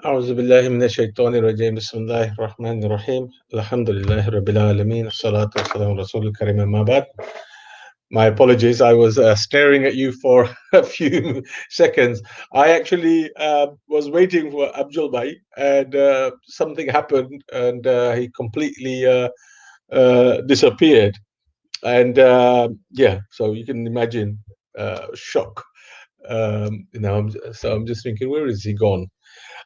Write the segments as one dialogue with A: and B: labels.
A: أعوذ بالله من الشيطان الرجيم بسم الله الرحمن الرحيم الحمد لله رب العالمين الصلاة والسلام على رسول الكريم أما بعد. My apologies, I was staring at you for a few seconds. I actually was waiting for Abdul Bhai, and something happened, and he completely disappeared. And yeah, so you can imagine shock. So I'm just thinking, where is he gone?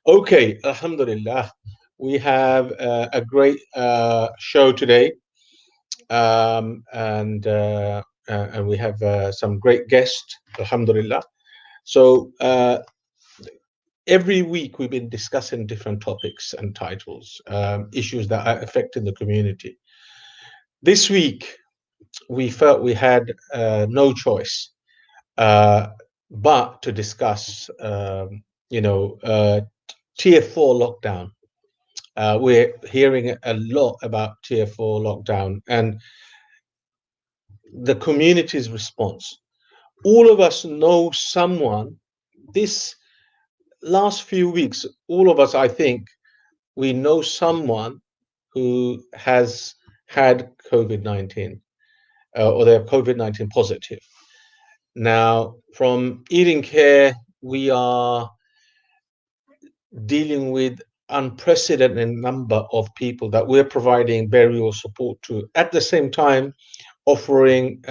A: Okay, Alhamdulillah. We have a great show today, and we have some great guests, Alhamdulillah. So every week we've been discussing different topics and titles, issues that are affecting the community. This week we felt we had no choice uh, but to discuss, tier four lockdown. We're hearing a lot about tier four lockdown and the community's response. All of us know someone, this last few weeks, all of us, I think, we know someone who has had COVID 19 or they're COVID 19 positive. Now, from Eating Care, we are dealing with unprecedented number of people that we're providing burial support to at the same time offering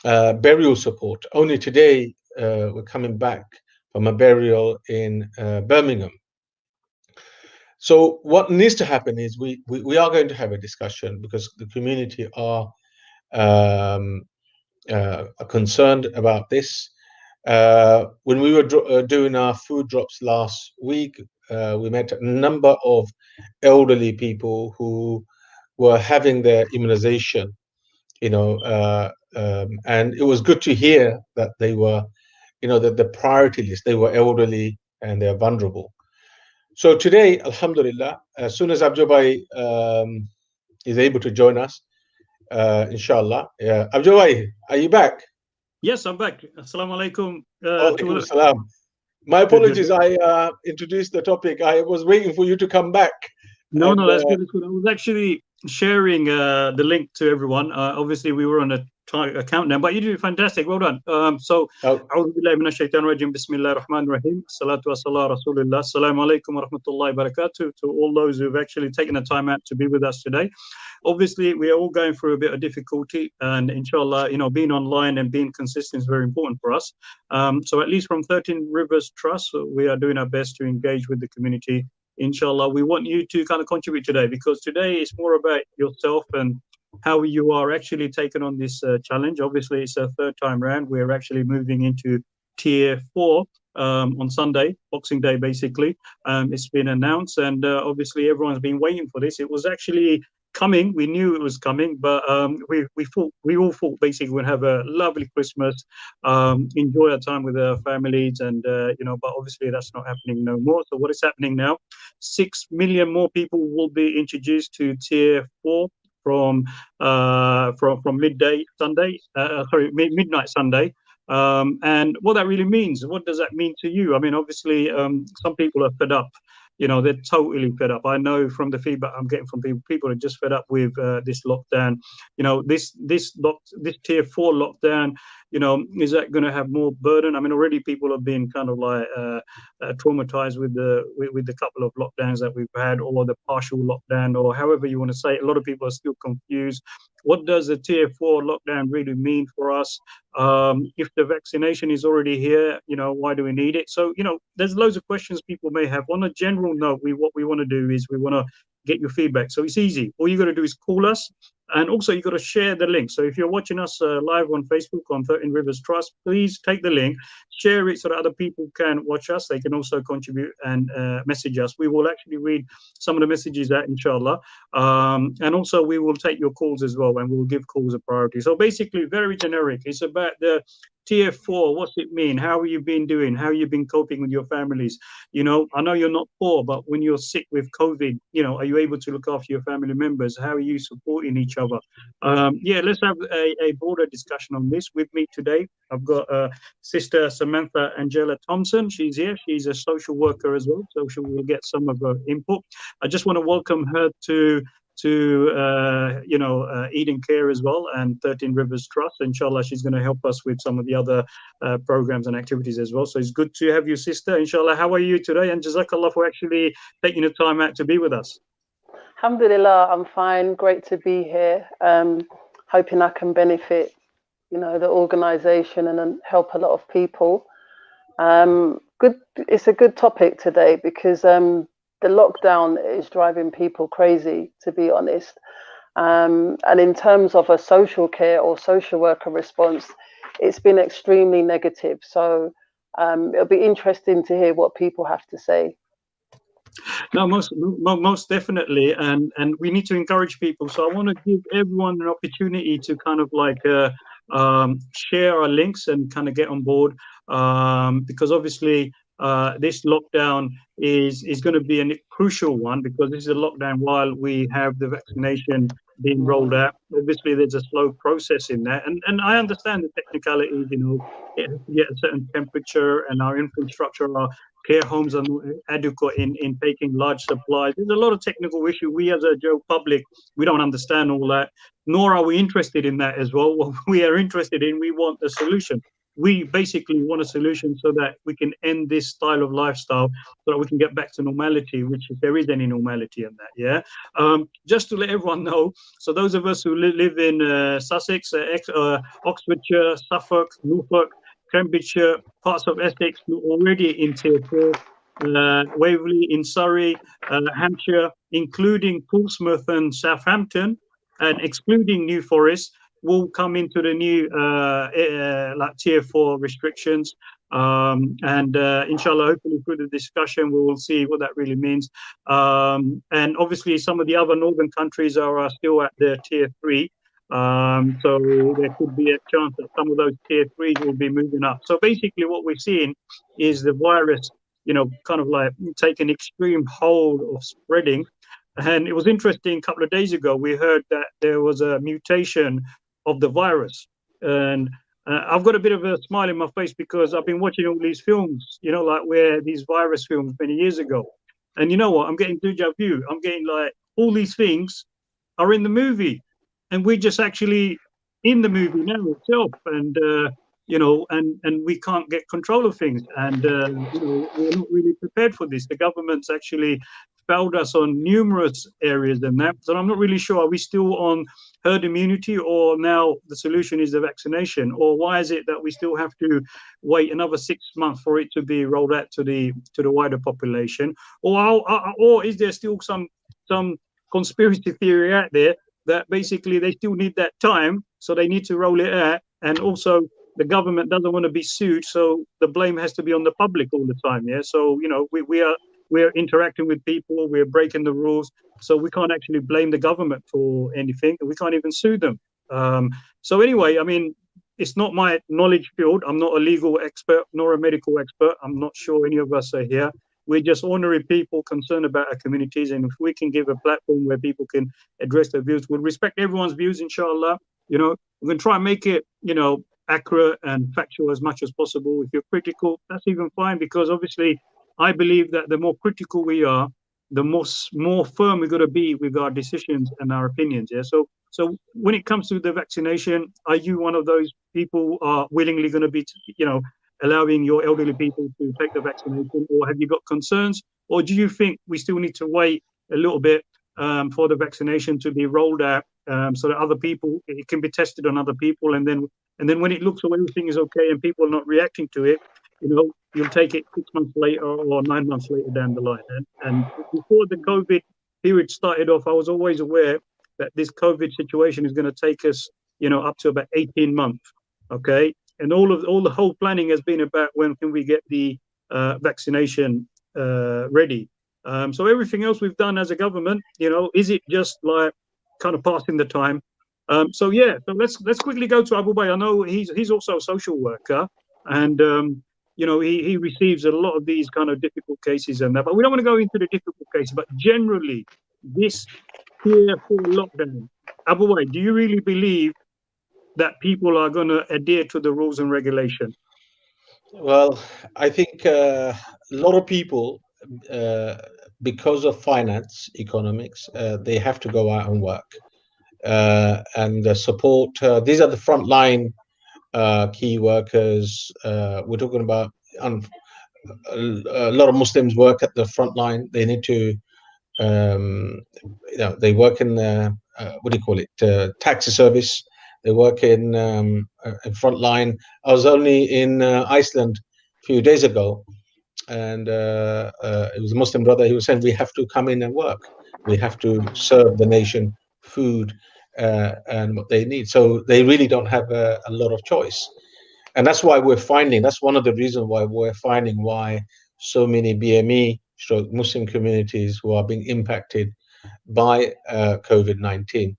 A: burial support. Only today we're coming back from a burial in Birmingham. So what needs to happen is we are going to have a discussion because the community um, are concerned about this. When we were doing our food drops last week, we met a number of elderly people who were having their immunization, and it was good to hear that they were, that the priority list, they were elderly and they're vulnerable. So today, Alhamdulillah, as soon as Abjobai is able to join us, inshallah. Yeah. Abjobai, are you back?
B: Yes, I'm back. Assalamu alaikum.
A: Alaikum salam. My
B: Good, good.
A: apologies. I introduced the topic. I was waiting for you to come back.
B: No,
A: And,
B: no, that's good. That's good. I was actually sharing the link to everyone. Obviously, we were on a countdown, but you did fantastic. Well done.
A: oh,
B: أعوذ بالله من الشيطان الرجيم بسم الله الرحمن الرحيم الصلاة والسلام على رسول الله السلام عليكم ورحمة الله وبركاته to all those who've actually taken the time out to be with us today. Obviously, we are all going through a bit of difficulty, and inshallah, being online and being consistent is very important for us. So at least from 13 Rivers Trust, we are doing our best to engage with the community. Inshallah, we want you to kind of contribute today because today is more about yourself and how you are actually taking on this challenge. Obviously, it's a third time round. We're actually moving into tier four on Sunday, Boxing Day, basically. It's been announced, and obviously everyone's been waiting for this. It was actually coming. We knew it was coming, but we all thought basically we'd have a lovely Christmas, enjoy our time with our families, and but obviously that's not happening no more. So what is happening now? 6 million more people will be introduced to tier four from midday Sunday, midnight Sunday. And what that really means, what does that mean to you? I mean, obviously, some people are fed up. They're totally fed up. I know from the feedback I'm getting from people are just fed up with this lockdown. This tier four lockdown. Is that going to have more burden? I mean, already people have been kind of like traumatized with the couple of lockdowns that we've had, or the partial lockdown, or however you want to say it. A lot of people are still confused. What does the tier four lockdown really mean for us? If the vaccination is already here, why do we need it? So, there's loads of questions people may have. On a general note, what we want to do is we want to get your feedback. So it's easy. All you got to do is call us. And also, you got to share the link. So if you're watching us live on Facebook on 13 Rivers Trust, please take the link, share it so that other people can watch us. They can also contribute and message us. We will actually read some of the messages out, inshallah. And also, we will take your calls as well, and we'll give calls a priority. So basically, very generic. It's about the Tier 4, what's it mean? How have you been doing? How have you been coping with your families? You know, I know you're not poor, but when you're sick with COVID, you know, are you able to look after your family members? How are you supporting each other? Yeah, let's have a broader discussion on this. With me today, I've got Sister Samantha Angela Thompson. She's here. She's a social worker as well, so she will get some of her input. I just want to welcome her to Eden Care as well, and 13 Rivers Trust. Inshallah, she's going to help us with some of the other programs and activities as well. So it's good to have you, sister. Inshallah, how are you today? And Jazakallah for actually taking the time out to be with us.
C: Alhamdulillah, I'm fine. Great to be here. Hoping I can benefit, you know, the organization and help a lot of people. Good. It's a good topic today because the lockdown is driving people crazy, to be honest. And in terms of a social care or social worker response, it's been extremely negative. So it'll be interesting to hear what people have to say.
B: No, most definitely, and we need to encourage people. So I want to give everyone an opportunity to kind of like share our links and kind of get on board, because obviously this lockdown is going to be a crucial one, because this is a lockdown while we have the vaccination being rolled out. Obviously, there's a slow process in that, and I understand the technicalities. You know, it has to get a certain temperature, and our infrastructure, our care homes are not adequate in taking large supplies. There's a lot of technical issue. We as a general public, we don't understand all that, nor are we interested in that as well. What we are interested in, we want a solution. We basically want a solution so that we can end this style of lifestyle, so that we can get back to normality, which if there is any normality in that, yeah. Just to let everyone know, so those of us who live in Sussex, Oxfordshire, Suffolk, Norfolk, Cambridgeshire, parts of Essex, already in Tier 4, Waverley in Surrey, Hampshire, including Portsmouth and Southampton, and excluding New Forest, will come into the new like Tier 4 restrictions. Inshallah, hopefully through the discussion, we will see what that really means. And obviously, some of the other northern countries are still at the Tier 3. So there could be a chance that some of those Tier 3s will be moving up. So basically what we're seeing is the virus, you know, kind of like taking extreme hold of spreading. And it was interesting, a couple of days ago, we heard that there was a mutation of the virus. And I've got a bit of a smile in my face because I've been watching all these films, you know, like where these virus films many years ago. And you know what? I'm getting deja vu. I'm getting like all these things are in the movie. And we're just actually in the movie now itself, and you know, and we can't get control of things, and you know, we're not really prepared for this. The government's actually failed us on numerous areas and that. So I'm not really sure, are we still on herd immunity, or now the solution is the vaccination, or why is it that we still have to wait another 6 months for it to be rolled out to the wider population, or is there still some conspiracy theory out there that basically they still need that time, so they need to roll it out, and also the government doesn't want to be sued, so the blame has to be on the public all the time, yeah? So, you know, we're interacting with people, we're breaking the rules, so we can't actually blame the government for anything, and we can't even sue them. So anyway, I mean, it's not my knowledge field. I'm not a legal expert nor a medical expert. I'm not sure any of us are here. We're just ordinary people concerned about our communities, and if we can give a platform where people can address their views, we'll respect everyone's views, inshallah. You know, we're going to try and make it, you know, accurate and factual as much as possible. If you're critical, that's even fine, because obviously I believe that the more critical we are, the more firm we're going to be with our decisions and our opinions. Yeah. So when it comes to the vaccination, are you one of those people who are willingly going to be, you know, allowing your elderly people to take the vaccination, or have you got concerns, or do you think we still need to wait a little bit for the vaccination to be rolled out, so that other people, it can be tested on other people, and then when it looks like everything is okay and people are not reacting to it, you know, you'll take it 6 months later or 9 months later down the line. And before the COVID period started off, I was always aware that this COVID situation is going to take us, you know, up to about 18 months. Okay. And all the whole planning has been about when can we get the vaccination ready. So everything else we've done as a government, you know, is it just like kind of passing the time? So yeah, so let's quickly go to Abu Bay. I know he's also a social worker, and he receives a lot of these kind of difficult cases and that. But we don't want to go into the difficult cases. But generally, this tier 4 lockdown, Abu Bay, do you really believe that people are going to adhere to the rules and regulation?
A: Well, I think a lot of people, because of finance, economics, they have to go out and work. And the support, these are the frontline key workers. We're talking about a lot of Muslims work at the front line. They need to, they work in what do you call it? Taxi service. They work in front line. I was only in Iceland a few days ago, and it was a Muslim brother. He was saying we have to come in and work. We have to serve the nation food and what they need. So they really don't have a lot of choice, and that's why we're finding. That's one of the reasons why we're finding why so many BME stroke Muslim communities who are being impacted by COVID-19.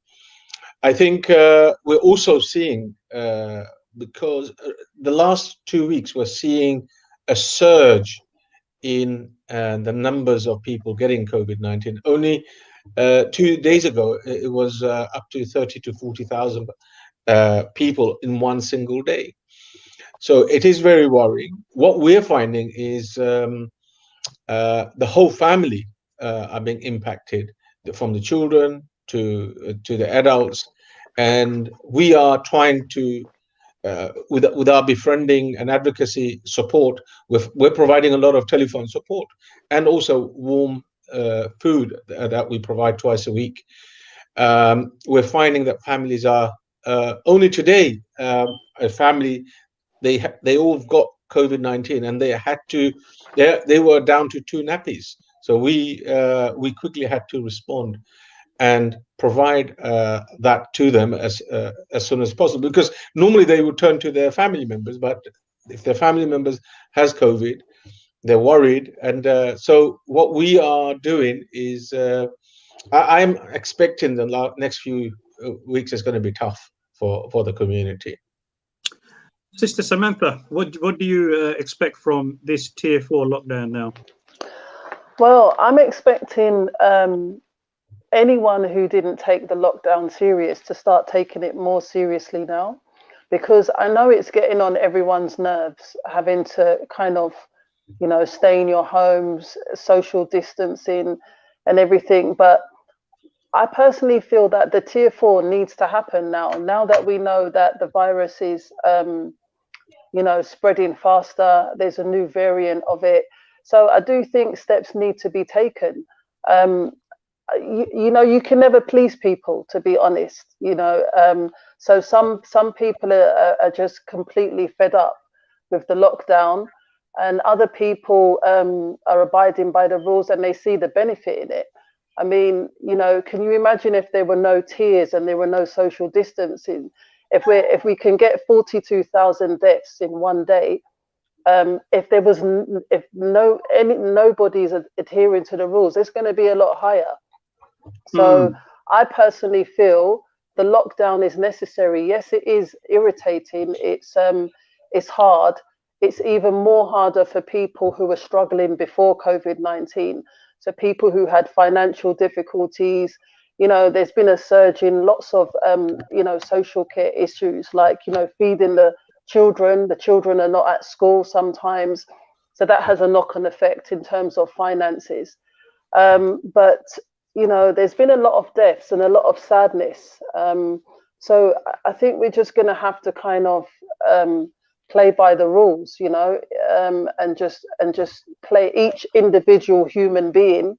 A: I think we're also seeing, because the last 2 weeks, we're seeing a surge in the numbers of people getting COVID-19. Only 2 days ago, it was up to 30 to 40,000 people in one single day. So it is very worrying. What we're finding is the whole family are being impacted, from the children to the adults, and we are trying to, with our befriending and advocacy support, we're providing a lot of telephone support and also warm food that we provide twice a week. We're finding that families are only today, a family, they all got COVID-19 and they were down to 2 nappies. So we quickly had to respond and provide that to them as soon as possible, because normally they would turn to their family members, but if their family members has COVID, they're worried. And so what we are doing is, I'm expecting the next few weeks is going to be tough for the community.
B: Sister Samantha, what do you expect from this tier 4 lockdown now?
C: Well, I'm expecting anyone who didn't take the lockdown serious to start taking it more seriously now, because I know it's getting on everyone's nerves, having to kind of, stay in your homes, social distancing and everything. But I personally feel that the tier 4 needs to happen now that we know that the virus is, spreading faster. There's a new variant of it. So I do think steps need to be taken. You can never please people, to be honest. So some people are just completely fed up with the lockdown, and other people are abiding by the rules and they see the benefit in it. I mean, can you imagine if there were no tiers and there were no social distancing? If we can get 42,000 deaths in one day, if nobody's adhering to the rules, it's going to be a lot higher. So I personally feel the lockdown is necessary. Yes, it is irritating. It's hard. It's even more harder for people who were struggling before COVID-19. So people who had financial difficulties, there's been a surge in lots of, social care issues, like, feeding the children. The children are not at school sometimes. So that has a knock-on effect in terms of finances. But there's been a lot of deaths and a lot of sadness. So I think we're just going to have to kind of play by the rules, and just play. Each individual human being,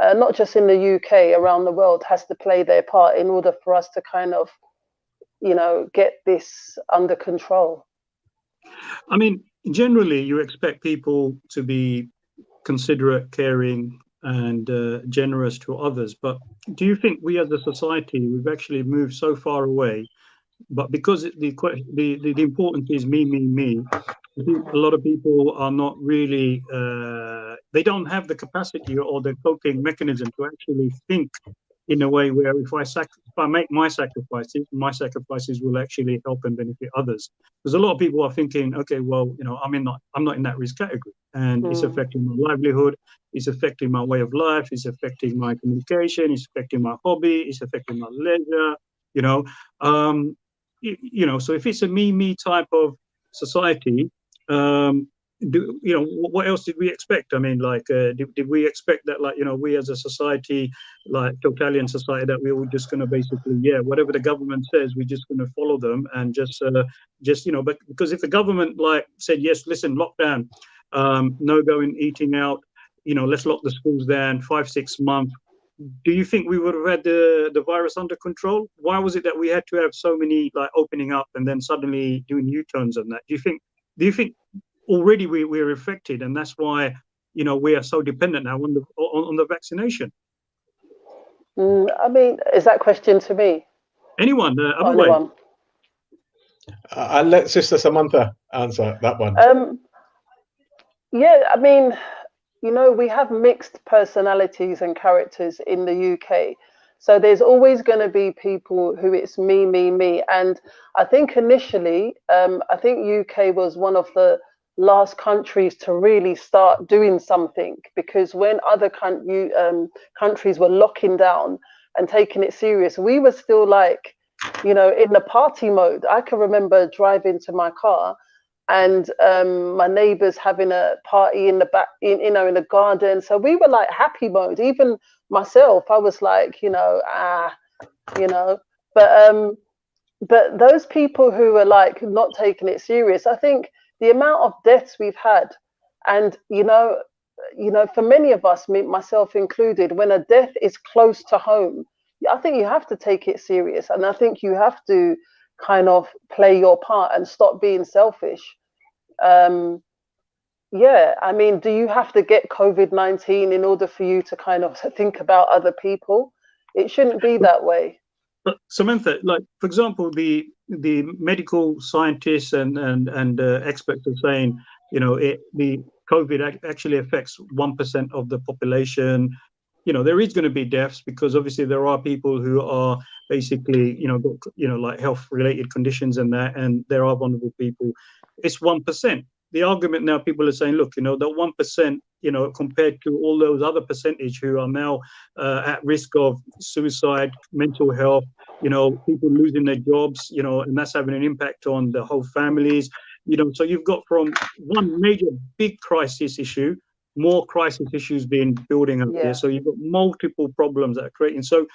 C: not just in the UK, around the world, has to play their part in order for us to kind of, get this under control.
B: I mean, generally, you expect people to be considerate, caring, and generous to others. But do you think we as a society, we've actually moved so far away? But because the importance is me, I think a lot of people are not really, they don't have the capacity or the coping mechanism to actually think in a way where if I make my sacrifices will actually help and benefit others. Because a lot of people are thinking, okay, well, I'm not in that risk category, and it's affecting my livelihood, it's affecting my way of life, it's affecting my communication, it's affecting my hobby, it's affecting my leisure. So if it's a me type of society, what else did we expect? I mean, like, did we expect that, like, we as a society, like totalitarian society, that we were just going to basically, whatever the government says, we're just going to follow them and just, but because if the government like said, yes, listen, lockdown, no going eating out, let's lock the schools down 5-6 months. Do you think we would have had the virus under control? Why was it that we had to have so many like opening up and then suddenly doing U-turns on that? Do you think already we're affected, and that's why we are so dependent now on the vaccination?
C: I mean, is that question to me?
B: Anyone? Other way.
A: I'll let Sister Samantha answer that one.
C: Yeah, I mean, we have mixed personalities and characters in the UK. So there's always going to be people who it's me. And I think initially, I think UK was one of the last countries to really start doing something, because when other countries were locking down and taking it serious, we were still like, in the party mode. I can remember driving to my car and my neighbors having a party in the back, in the garden. So we were like happy mode. Even myself, I was like, but those people who were like not taking it serious, I think the amount of deaths we've had, and for many of us, myself included, when a death is close to home, I think you have to take it serious, and I think you have to kind of play your part and stop being selfish. I mean, do you have to get COVID-19 in order for you to kind of think about other people? It shouldn't be that way.
B: But Samantha, like, for example, the medical scientists and experts are saying, the COVID actually affects 1% of the population. There is going to be deaths because obviously there are people who are basically, like health-related conditions and that, and there are vulnerable people. It's 1%. The argument now, people are saying, look, that 1%, compared to all those other percentage who are now at risk of suicide, mental health, people losing their jobs, and that's having an impact on the whole families. So you've got from one major big crisis issue, more crisis issues being building up there. So you've got multiple problems that are creating. So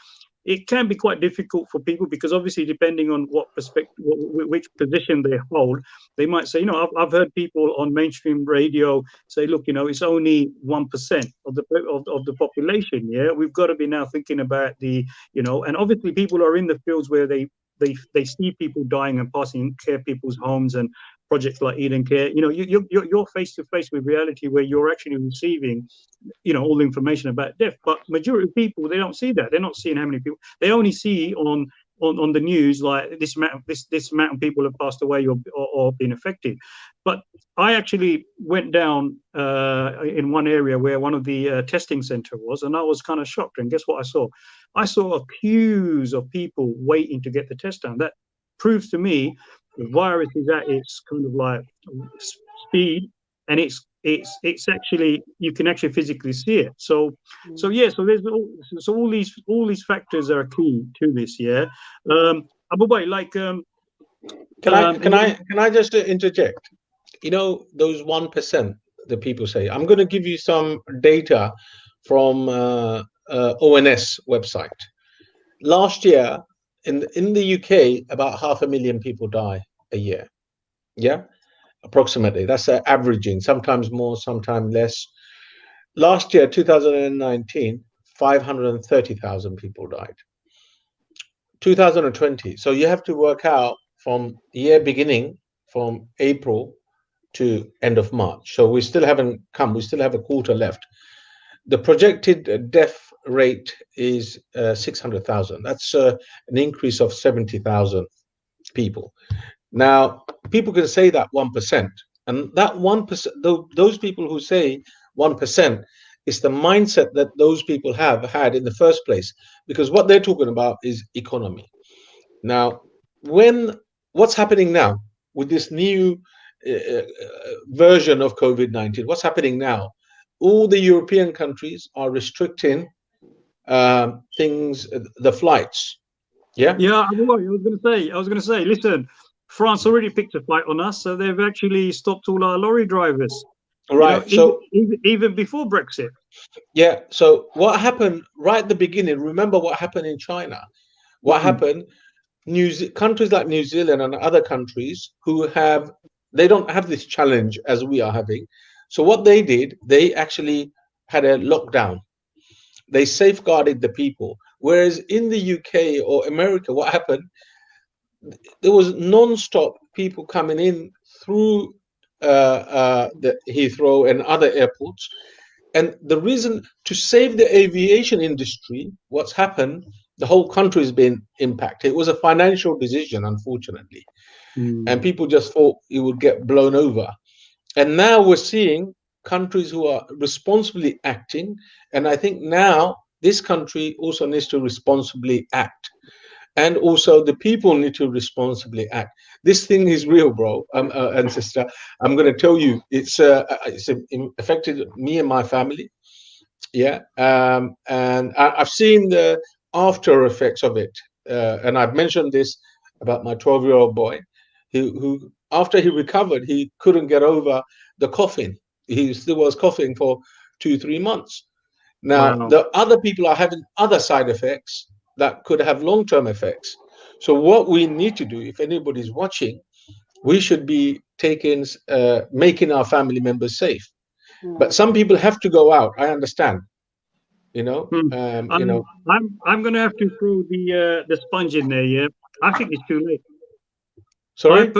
B: it can be quite difficult for people because obviously depending on what perspective, which position they hold, they might say, I've heard people on mainstream radio say, look, it's only 1% of the population. Yeah, we've got to be now thinking about the, and obviously people are in the fields where they see people dying and passing care people's homes and projects like Eden Care. You're face to face with reality where you're actually receiving, all the information about death. But majority of people, they don't see that. They're not seeing how many people. They only see on the news like this amount of people have passed away or been affected. But I actually went down in one area where one of the testing center was, and I was kind of shocked. And guess what I saw? I saw queues of people waiting to get the test done. That proves to me the virus is at its kind of like speed, and it's actually, you can actually physically see it. So there's all these factors are key to this. Abu Bay, like,
A: can I just interject? Those 1% that people say. I'm going to give you some data from ONS website. Last year in the UK, about 500,000 people die a year. Yeah, approximately. That's averaging, sometimes more, sometimes less. Last year, 2019, 530,000 people died. 2020. So you have to work out from the year beginning, from April to end of March. So we still haven't come. We still have a quarter left. The projected death rate is 600,000. That's an increase of 70,000 people. Now, people can say that 1%, and that 1%, those people who say 1% It's the mindset that those people have had in the first place, because what they're talking about is economy. Now, what's happening now with this new version of COVID-19? What's happening now? All the European countries are restricting the flights. Yeah.
B: Yeah, I was going to say, listen, France already picked a fight on us, so they've actually stopped all our lorry drivers.
A: Right.
B: You know, even before Brexit.
A: Yeah. So what happened right at the beginning? Remember what happened in China? What happened? Countries like New Zealand and other countries they don't have this challenge as we are having. So what they did, they actually had a lockdown. They safeguarded the people. Whereas in the UK or America, what happened? There was non-stop people coming in through the Heathrow and other airports. And the reason to save the aviation industry, what's happened, the whole country has been impacted. It was a financial decision, unfortunately. And people just thought it would get blown over. And now we're seeing countries who are responsibly acting. And I think now this country also needs to responsibly act. And also the people need to responsibly act. This thing is real, bro, and sister. I'm going to tell you, it's affected me and my family. Yeah. And I've seen the after effects of it. And I've mentioned this about my 12-year-old boy who after he recovered, he couldn't get over the coughing. He still was coughing for 2-3 months. Now,
B: Wow.
A: the other people are having other side effects that could have long-term effects. So what we need to do, if anybody's watching, we should be making our family members safe. But some people have to go out. I understand. You know,
B: I'm going to have to throw the sponge in there. Yeah, I think it's too late.
A: Sorry?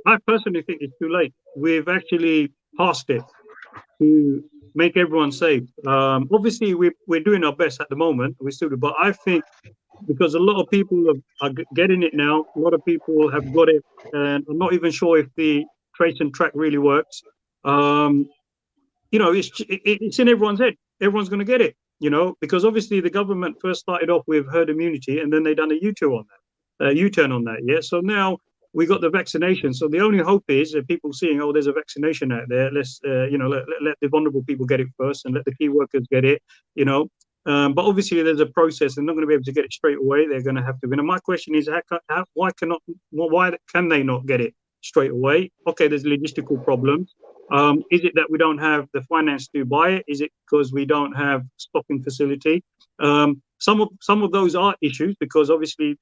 B: I personally think it's too late. We've actually passed it to make everyone safe. Obviously, we're doing our best at the moment. We still do, but I think because a lot of people are getting it now, a lot of people have got it, and I'm not even sure if the trace and track really works. You know, it's in everyone's head. Everyone's going to get it. You know, because obviously the government first started off with herd immunity, and then they done a U-turn on that. Yeah, so now we got the vaccination. So the only hope is that people seeing, oh, there's a vaccination out there. Let's, let the vulnerable people get it first, and let the key workers get it. You know, but obviously there's a process. They're not going to be able to get it straight away. They're going to have to. And my question is, why can they not get it straight away? Okay, there's logistical problems. Is it that we don't have the finance to buy it? Is it because we don't have stocking facility? Some of those are issues because obviously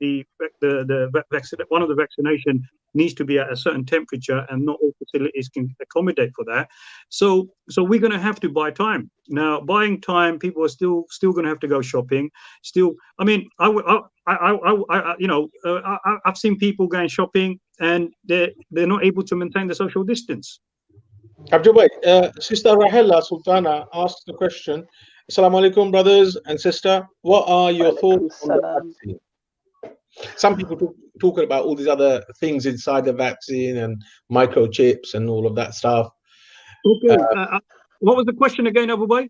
B: one of the vaccination needs to be at a certain temperature, and not all facilities can accommodate for that. So we're going to have to buy time. Now, buying time, people are still going to have to go shopping. Still, I mean, I've seen people going shopping and they're not able to maintain the social distance.
A: Abdul, Sister Rahela Sultana asks the question. Assalamu alaikum, brothers and sister. What are your thoughts on the vaccine? Some people talking about all these other things inside the vaccine and microchips and all of that stuff.
B: Okay. What was the question again, Abu Bay?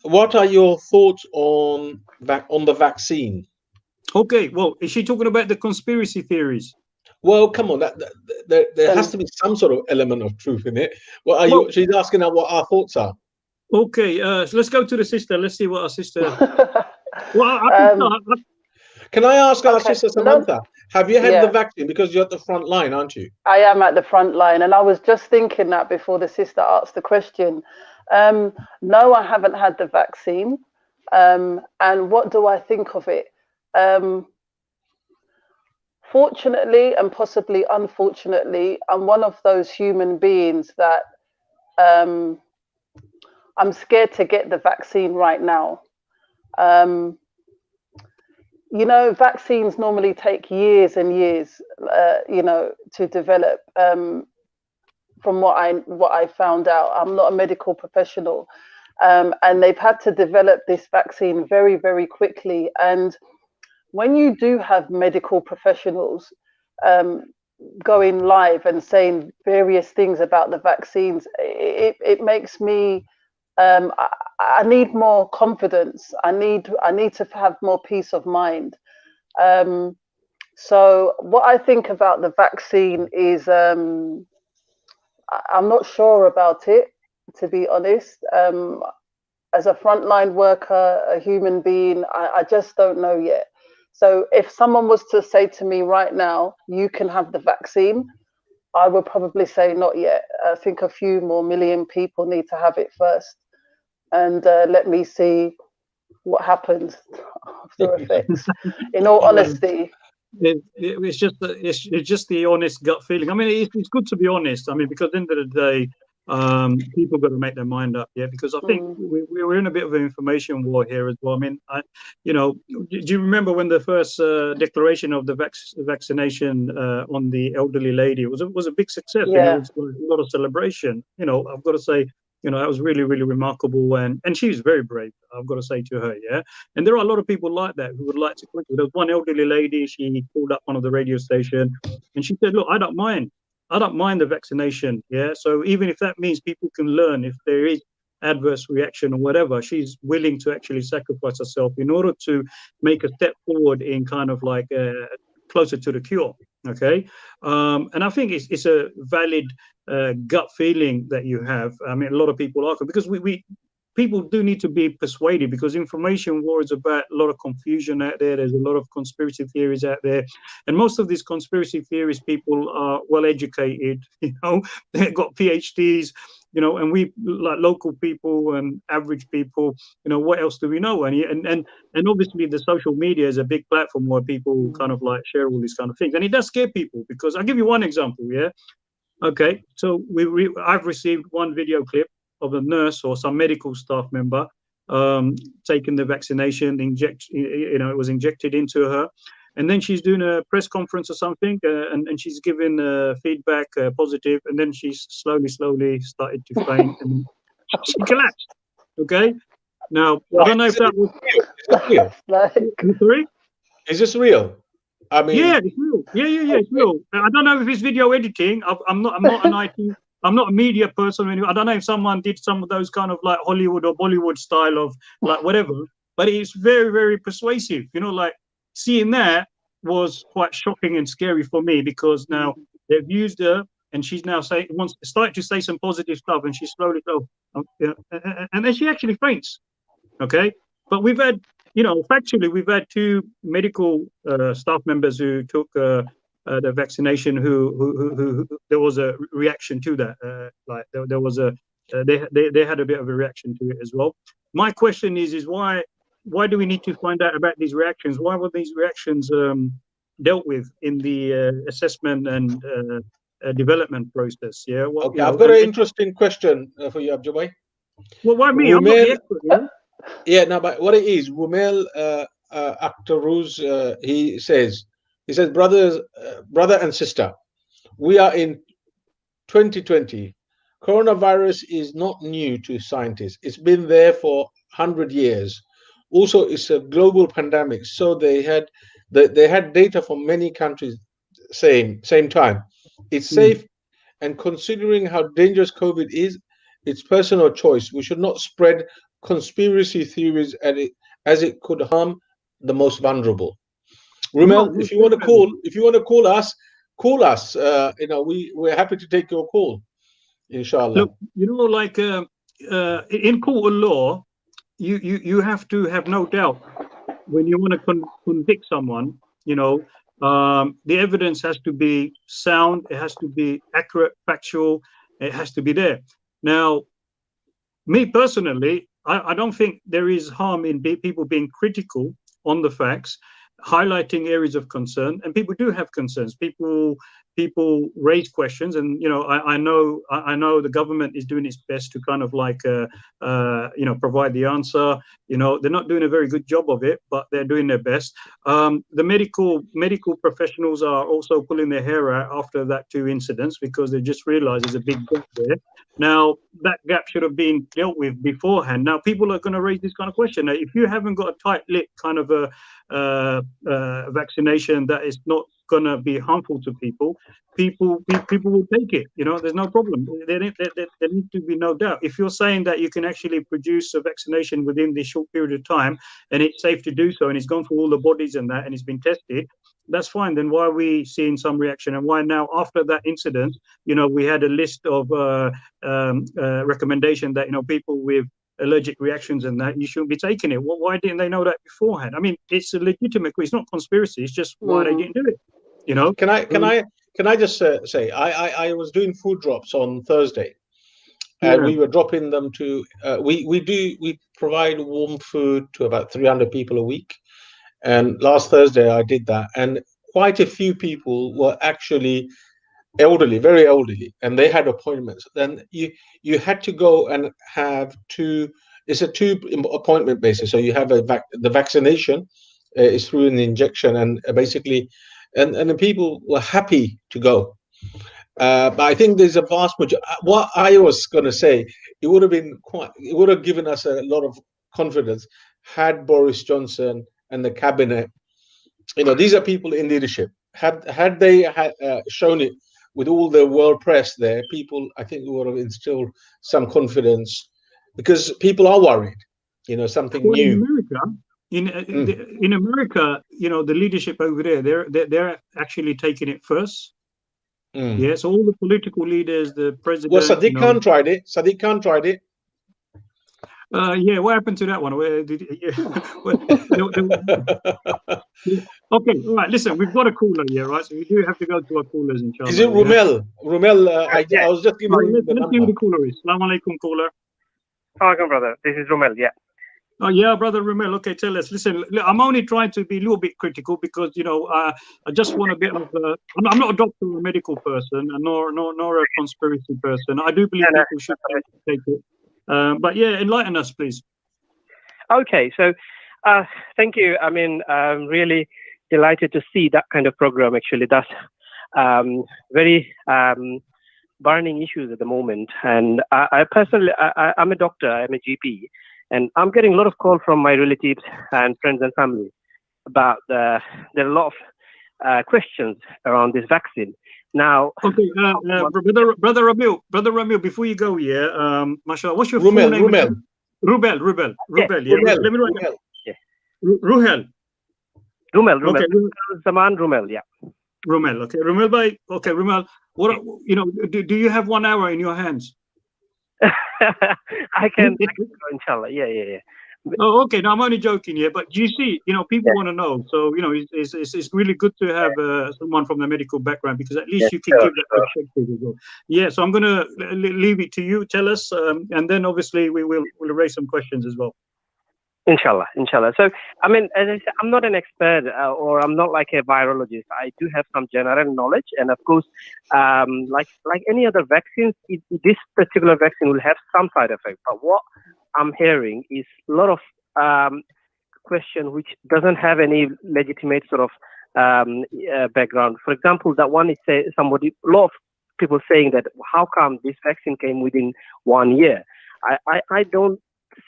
A: What are your thoughts on the vaccine?
B: Okay. Well, is she talking about the conspiracy theories?
A: Well, come on, there has to be some sort of element of truth in it. She's asking us what our thoughts are.
B: Okay, so let's go to the sister. Let's see what our sister.
A: Can I ask our sister Samantha? Have you had the vaccine? Because you're at the front line, aren't you?
C: I am at the front line, and I was just thinking that before the sister asked the question. No, I haven't had the vaccine. And what do I think of it? Fortunately and possibly unfortunately, I'm one of those human beings that I'm scared to get the vaccine right now. You know, vaccines normally take years and years, to develop. From what I found out, I'm not a medical professional, and they've had to develop this vaccine very, very quickly. And when you do have medical professionals going live and saying various things about the vaccines, it makes me I need more confidence. I need to have more peace of mind. So what I think about the vaccine is I'm not sure about it, to be honest. As a frontline worker, a human being, I just don't know yet. So if someone was to say to me right now, you can have the vaccine, I would probably say not yet. I think a few more million people need to have it first. And let me see what happens after effects. In all honesty,
B: it's just the honest gut feeling. I mean, it's good to be honest. I mean, because at the end of the day, people got to make their mind up. Yeah, because I think we're in a bit of an information war here as well. I mean, do you remember when the first declaration of the vaccination on the elderly lady was a big success?
C: Yeah.
B: It was a lot of celebration. I've got to say, that was really, really remarkable. And she was very brave, I've got to say to her, yeah. And there are a lot of people like that who would like to quit. There was one elderly lady, she called up one of the radio station and she said, look, I don't mind the vaccination, yeah. So even if that means people can learn if there is adverse reaction or whatever, she's willing to actually sacrifice herself in order to make a step forward in kind of like closer to the cure. Okay. And I think it's a valid gut feeling that you have. I mean, a lot of people are, because people do need to be persuaded, because information war is about a lot of confusion out there. There's a lot of conspiracy theories out there. And most of these conspiracy theories, people are well educated, they've got PhDs, and we, like local people and average people, what else do we know? And obviously the social media is a big platform where people kind of like share all these kind of things. And it does scare people, because I'll give you one example, yeah? Okay, so I've received one video clip of a nurse or some medical staff member taking the vaccination, it was injected into her. And then she's doing a press conference or something, and she's giving feedback positive, and then she's slowly started to faint, and she collapsed. Okay, now I don't know if that was
A: real.
B: Sorry?
A: Is this real? I mean,
B: yeah, it's real. Yeah, it's real. I don't know if it's video editing. I'm not an IT. I'm not a media person. I don't know if someone did some of those kind of like Hollywood or Bollywood style of like whatever, but it's very, very persuasive. Like seeing that was quite shocking and scary for me, because now they've used her and she's now started to say some positive stuff, and she's slowly and then she actually faints. Okay, but we've had, factually, we've had two medical staff members who took the vaccination who there was a reaction to that. Like there was they had a bit of a reaction to it as well. My question is why do we need to find out about these reactions? Why were these reactions dealt with in the assessment and development process? Yeah. Well,
A: okay, I've got an interesting question for you, Abdul.
B: Well, why me? I'm not the expert, yeah?
A: Yeah, no, but what it is, Rumel Akhtaruz, he says, brother and sister, we are in 2020. Coronavirus is not new to scientists. It's been there for 100 years. Also, it's a global pandemic. So they had data from many countries same time. It's safe, and considering how dangerous COVID is, it's personal choice. We should not spread conspiracy theories as it could harm the most vulnerable. Rumel, if you want to call us, we're happy to take your call, inshallah.
B: Look, like in court of law, you have to have no doubt when you want to convict someone. The evidence has to be sound, it has to be accurate, factual, it has to be there. Now, me personally, I don't think there is harm in people being critical on the facts, highlighting areas of concern, and people do have concerns. People raise questions, and I know the government is doing its best to kind of like provide the answer. They're not doing a very good job of it, but they're doing their best. The medical professionals are also pulling their hair out after that two incidents, because they just realized there's a big gap there. Now that gap should have been dealt with beforehand. Now people are going to raise this kind of question. Now, if you haven't got a tight-lit kind of a vaccination that is not going to be harmful to people, people will take it. There's no problem. There needs to be no doubt. If you're saying that you can actually produce a vaccination within this short period of time, and it's safe to do so, and it's gone through all the bodies and that, and it's been tested, that's fine. Then why are we seeing some reaction? And why now, after that incident, we had a list of recommendation that people with allergic reactions and that you shouldn't be taking it. Why didn't they know that beforehand? I mean, it's a legitimate. It's not conspiracy. It's just why they didn't do it.
A: Can I just say I was doing food drops on Thursday, and we were dropping them to we provide warm food to about 300 people a week, and last Thursday I did that, and quite a few people were actually elderly, very elderly, and they had appointments. Then you had to go and have it's a 2 appointment basis. So you have the vaccination is through an injection, and basically, and the people were happy to go. But I think there's a vast majority. What I was going to say, it would have given us a lot of confidence had Boris Johnson and the cabinet, these are people in leadership. Had they shown it with all the world press there, people, I think, would have instilled some confidence, because people are worried, something new.
B: In America, the leadership over there, they're actually taking it first. Yes, all the political leaders, the president.
A: Well, Sadiq Khan tried it. Sadiq Khan tried it.
B: Yeah, what happened to that one? Where did Okay, all right. Listen, we've got a caller here, right? So we do have to go to our callers, inshallah.
A: Is it Rumel? Rumel, I was just giving you the number.
B: Let's see who the caller is. Assalamu alaikum, caller.
D: Welcome, brother. This is Rumel, yeah.
B: Oh, yeah, brother Rumel. Okay, tell us. Listen, I'm only trying to be a little bit critical because, I just want a bit of I'm not a doctor or a medical person, nor a conspiracy person. I do believe people should take it. But yeah, enlighten us, please.
D: Okay, so thank you. I mean, I'm really delighted to see that kind of program, actually. That's very burning issues at the moment. And I personally, I'm a doctor, I'm a GP, and I'm getting a lot of calls from my relatives and friends and family about there are a lot of questions around this vaccine. Now,
B: okay, brother Ramil, before you go here, mashallah, what's your full
A: name?
B: Rubel. Yeah. Let me write it.
D: Yeah.
B: Ruhel.
D: Rumel.
B: Okay.
D: Zaman Rumel, yeah.
B: Rumel, okay. Rumel, what do you have 1 hour in your hands?
D: I can go, inshallah. Yeah.
B: Oh, okay. No, I'm only joking here, but you see, people want to know. So, it's really good to have someone from the medical background, because at least you can give that perspective as well. Yeah, so I'm going to leave it to you. Tell us, and then obviously we'll raise some questions as well.
D: Inshallah. So, I mean, as I said, I'm not an expert or I'm not like a virologist. I do have some general knowledge, and of course, like any other vaccines, this particular vaccine will have some side effects. But what I'm hearing is a lot of question which doesn't have any legitimate sort of background. For example, that one is a lot of people saying that how come this vaccine came within 1 year? I don't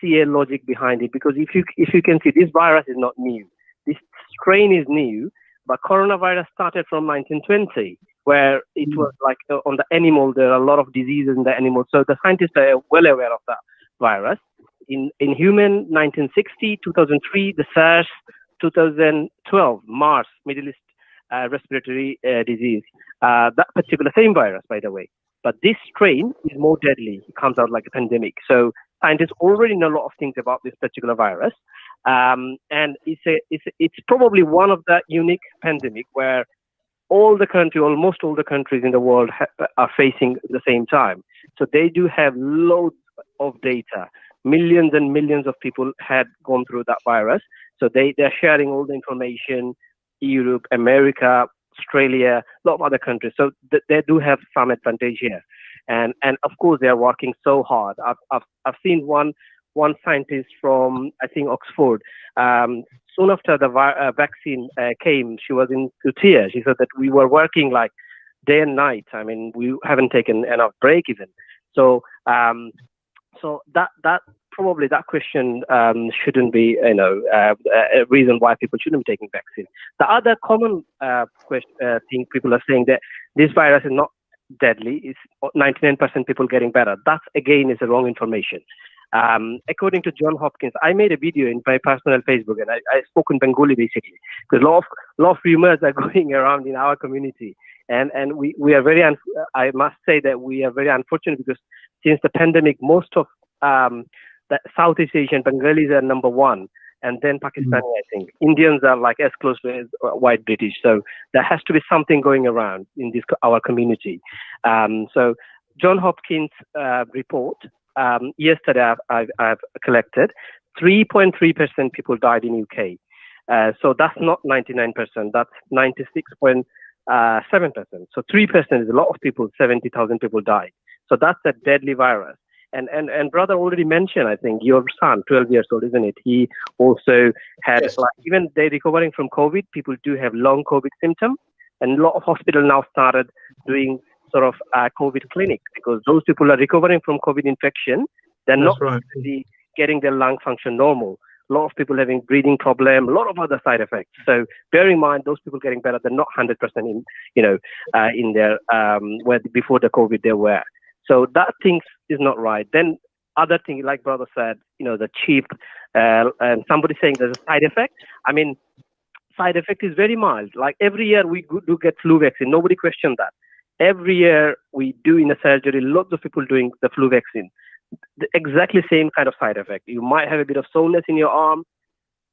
D: see a logic behind it, because if you can see, this virus is not new. This strain is new, but coronavirus started from 1920, where it was like on the animal, there are a lot of diseases in the animal. So the scientists are well aware of that virus. In human, 1960, 2003, the SARS, 2012, MERS, Middle East respiratory disease. That particular same virus, by the way. But this strain is more deadly. It comes out like a pandemic. So scientists already know a lot of things about this particular virus. And it's probably one of the unique pandemic where almost all the countries in the world are facing at the same time. So they do have loads of data. Millions and millions of people had gone through that virus. So they're sharing all the information, Europe, America, Australia, a lot of other countries. So they do have some advantage here. And of course, they are working so hard. I've seen one scientist from, I think, Oxford. Soon after the vaccine came, she was in tears. She said that we were working like day and night. I mean, we haven't taken enough break even. So that probably that question shouldn't be, a reason why people shouldn't be taking vaccine. The other common thing people are saying that this virus is not deadly. It's 99% people getting better. That again is the wrong information. According to John Hopkins, I made a video in my personal Facebook, and I spoke in Bengali basically, because a lot of rumors are going around in our community, and we are very I must say that we are very unfortunate, because since the pandemic, most of the Southeast Asian Bengalis are number one, and then Pakistani. I think Indians are like as close to as white British. So there has to be something going around in this our community. So John Hopkins report. Yesterday, I've collected 3.3% people died in UK. So that's not 99%. That's 96.7%. So 3% is a lot of people. 70,000 people died. So that's a deadly virus. And brother already mentioned, I think, your son, 12 years old, isn't it? He also had,
A: Yes.
D: like, even they recovering from COVID, people do have long COVID symptoms. And a lot of hospitals now started doing sort of COVID clinic, because those people are recovering from COVID infection. They're not
B: That's right.
D: really getting their lung function normal. A lot of people having breathing problem, a lot of other side effects. So bear in mind, those people getting better, they're not 100% in, in their where before the COVID they were. So that thing is not right. Then other thing, like brother said, the cheap, and somebody saying there's a side effect. I mean, side effect is very mild. Like every year we do get flu vaccine. Nobody questioned that. Every year we do in a surgery, lots of people doing the flu vaccine. The exactly same kind of side effect. You might have a bit of soreness in your arm.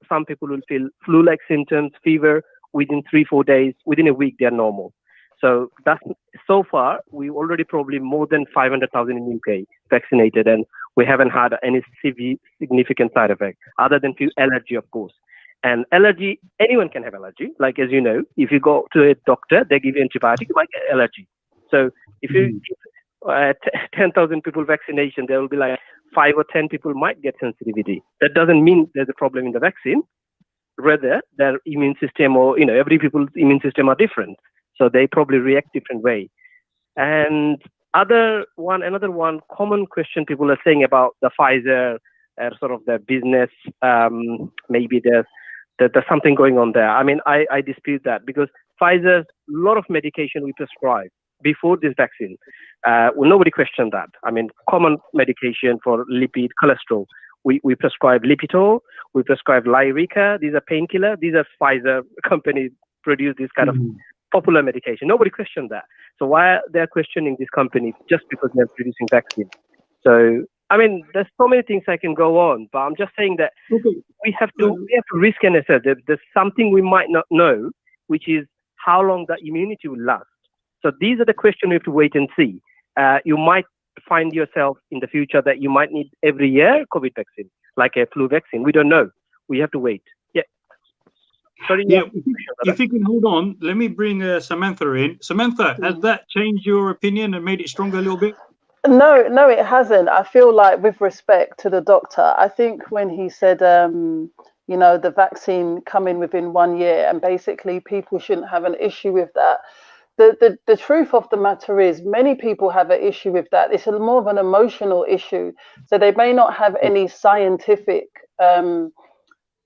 D: Some people will feel flu-like symptoms, fever. Within 3-4 days, within a week, they are normal. So that's so far. We already probably more than 500,000 in UK vaccinated, and we haven't had any severe significant side effect other than few allergy, of course. And allergy, anyone can have allergy. Like, as you know, if you go to a doctor, they give you antibiotic, you might get allergy. So if you give 10,000 people vaccination, there will be like 5 or 10 people might get sensitivity. That doesn't mean there's a problem in the vaccine. Rather, their immune system, or every people's immune system are different, so they probably react different way. And another one common question people are saying about the Pfizer, sort of the business, maybe there's something going on there. I mean, I dispute that, because Pfizer's a lot of medication we prescribe before this vaccine. Well, nobody questioned that. I mean, common medication for lipid, cholesterol. We prescribe Lipitor, we prescribe Lyrica. These are painkiller. These are Pfizer companies produce this kind of popular medication. Nobody questioned that. So why they're questioning these companies just because they're producing vaccine? So I mean, there's so many things I can go on, but I'm just saying that we have to risk and assess. There's something we might not know, which is how long the immunity will last. So these are the questions we have to wait and see. You might find yourself in the future that you might need every year COVID vaccine, like a flu vaccine. We don't know. We have to wait. Yeah. Sorry.
B: Yeah. If you can hold on, let me bring Samantha in. Samantha, has that changed your opinion and made it stronger a little bit?
C: No, it hasn't. I feel like, with respect to the doctor, I think when he said, the vaccine coming within 1 year, and basically people shouldn't have an issue with that. The truth of the matter is, many people have an issue with that. It's more of an emotional issue. So they may not have any scientific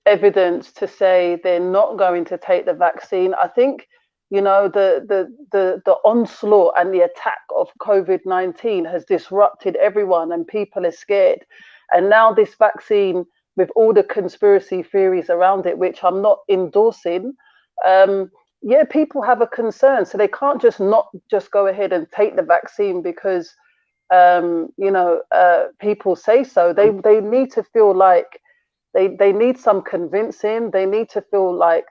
C: evidence to say they're not going to take the vaccine. I think, the onslaught and the attack of COVID-19 has disrupted everyone, and people are scared. And now this vaccine, with all the conspiracy theories around it, which I'm not endorsing, people have a concern. So they can't just go ahead and take the vaccine because people say so. They need to feel like they need some convincing. They need to feel like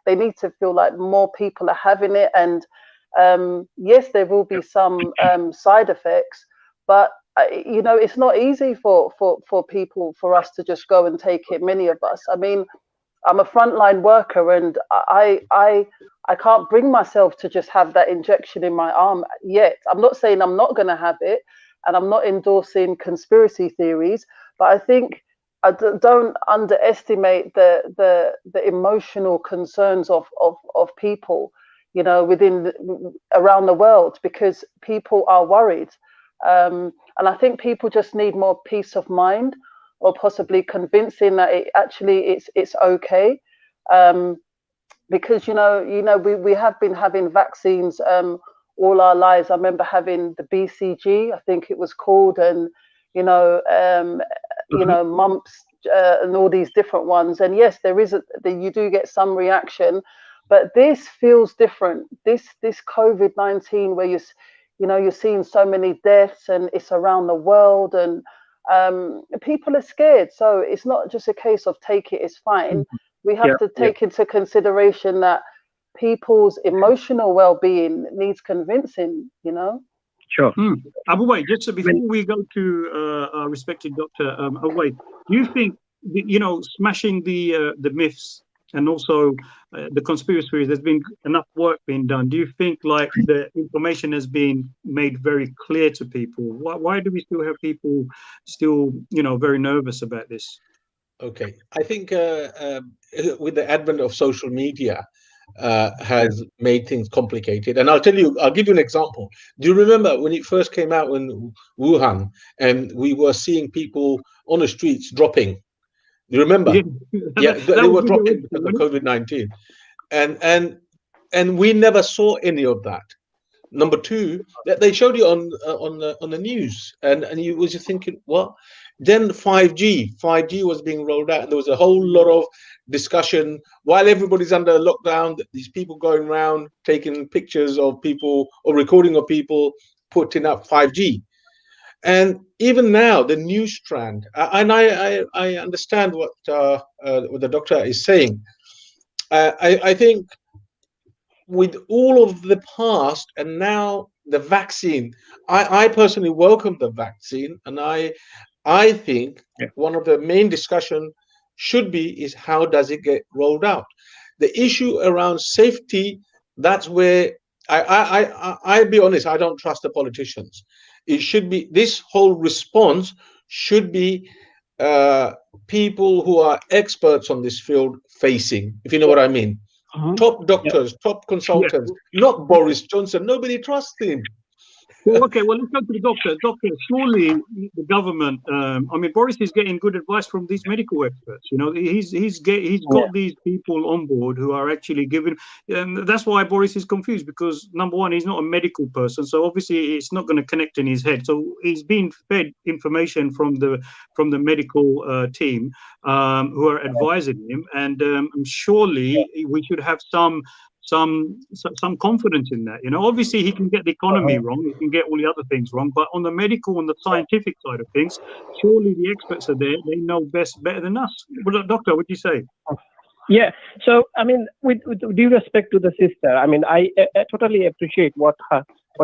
C: more people are having it. And yes, there will be some side effects, but it's not easy for people, for us to just go and take it. Many of us. I mean, I'm a frontline worker, and I can't bring myself to just have that injection in my arm yet. I'm not saying I'm not going to have it, and I'm not endorsing conspiracy theories, but I think I don't underestimate the emotional concerns of people, around the world, because people are worried, and I think people just need more peace of mind. or possibly convincing that it's okay. Because we have been having vaccines all our lives. I remember having the BCG, I think it was called, and mumps and all these different ones. And yes, you do get some reaction, but this feels different. This COVID-19, where you're seeing so many deaths, and it's around the world, and people are scared. So it's not just a case of take it, it's fine. We have to take into consideration that people's emotional well-being needs convincing,
D: Sure.
B: Abu Wai, just before we go to our respected Dr. Abu Wai, do you think, smashing the myths and also the conspiracy theories, there's been enough work being done? Do you think like the information has been made very clear to people? Why do we still have people still, very nervous about this?
A: Okay, I think with the advent of social media has made things complicated. And I'll give you an example. Do you remember when it first came out in Wuhan and we were seeing people on the streets dropping? Do you remember? Yeah, they were dropping because of COVID-19. And we never saw any of that. Number two, that they showed you on the news, and you was just thinking, what? Then 5G was being rolled out, and there was a whole lot of discussion while everybody's under lockdown. These people going around taking pictures of people or recording of people putting up 5G, and even now the news strand. And I understand what the doctor is saying. I think with all of the past and now the vaccine, I personally welcome the vaccine, and I think one of the main discussion should be is how does it get rolled out? The issue around safety, that's where I'll be honest, I don't trust the politicians. It should be, this whole response should be people who are experts on this field facing, if you know what I mean. Top doctors, top consultants, not Boris Johnson. Nobody trusts him.
B: Well, okay, well, let's go to the doctor. Doctor, surely the government, Boris is getting good advice from these medical experts. He's got these people on board who are actually giving, and that's why Boris is confused, because number one, he's not a medical person, so obviously it's not going to connect in his head. So he's being fed information from the medical team who are advising him, and surely we should have some confidence in that. Obviously he can get the economy wrong, he can get all the other things wrong, but on the medical and the scientific side of things, surely the experts are there, they know better than us. Well, doctor, what do you say?
D: Yeah, so with due respect to the sister, I totally appreciate what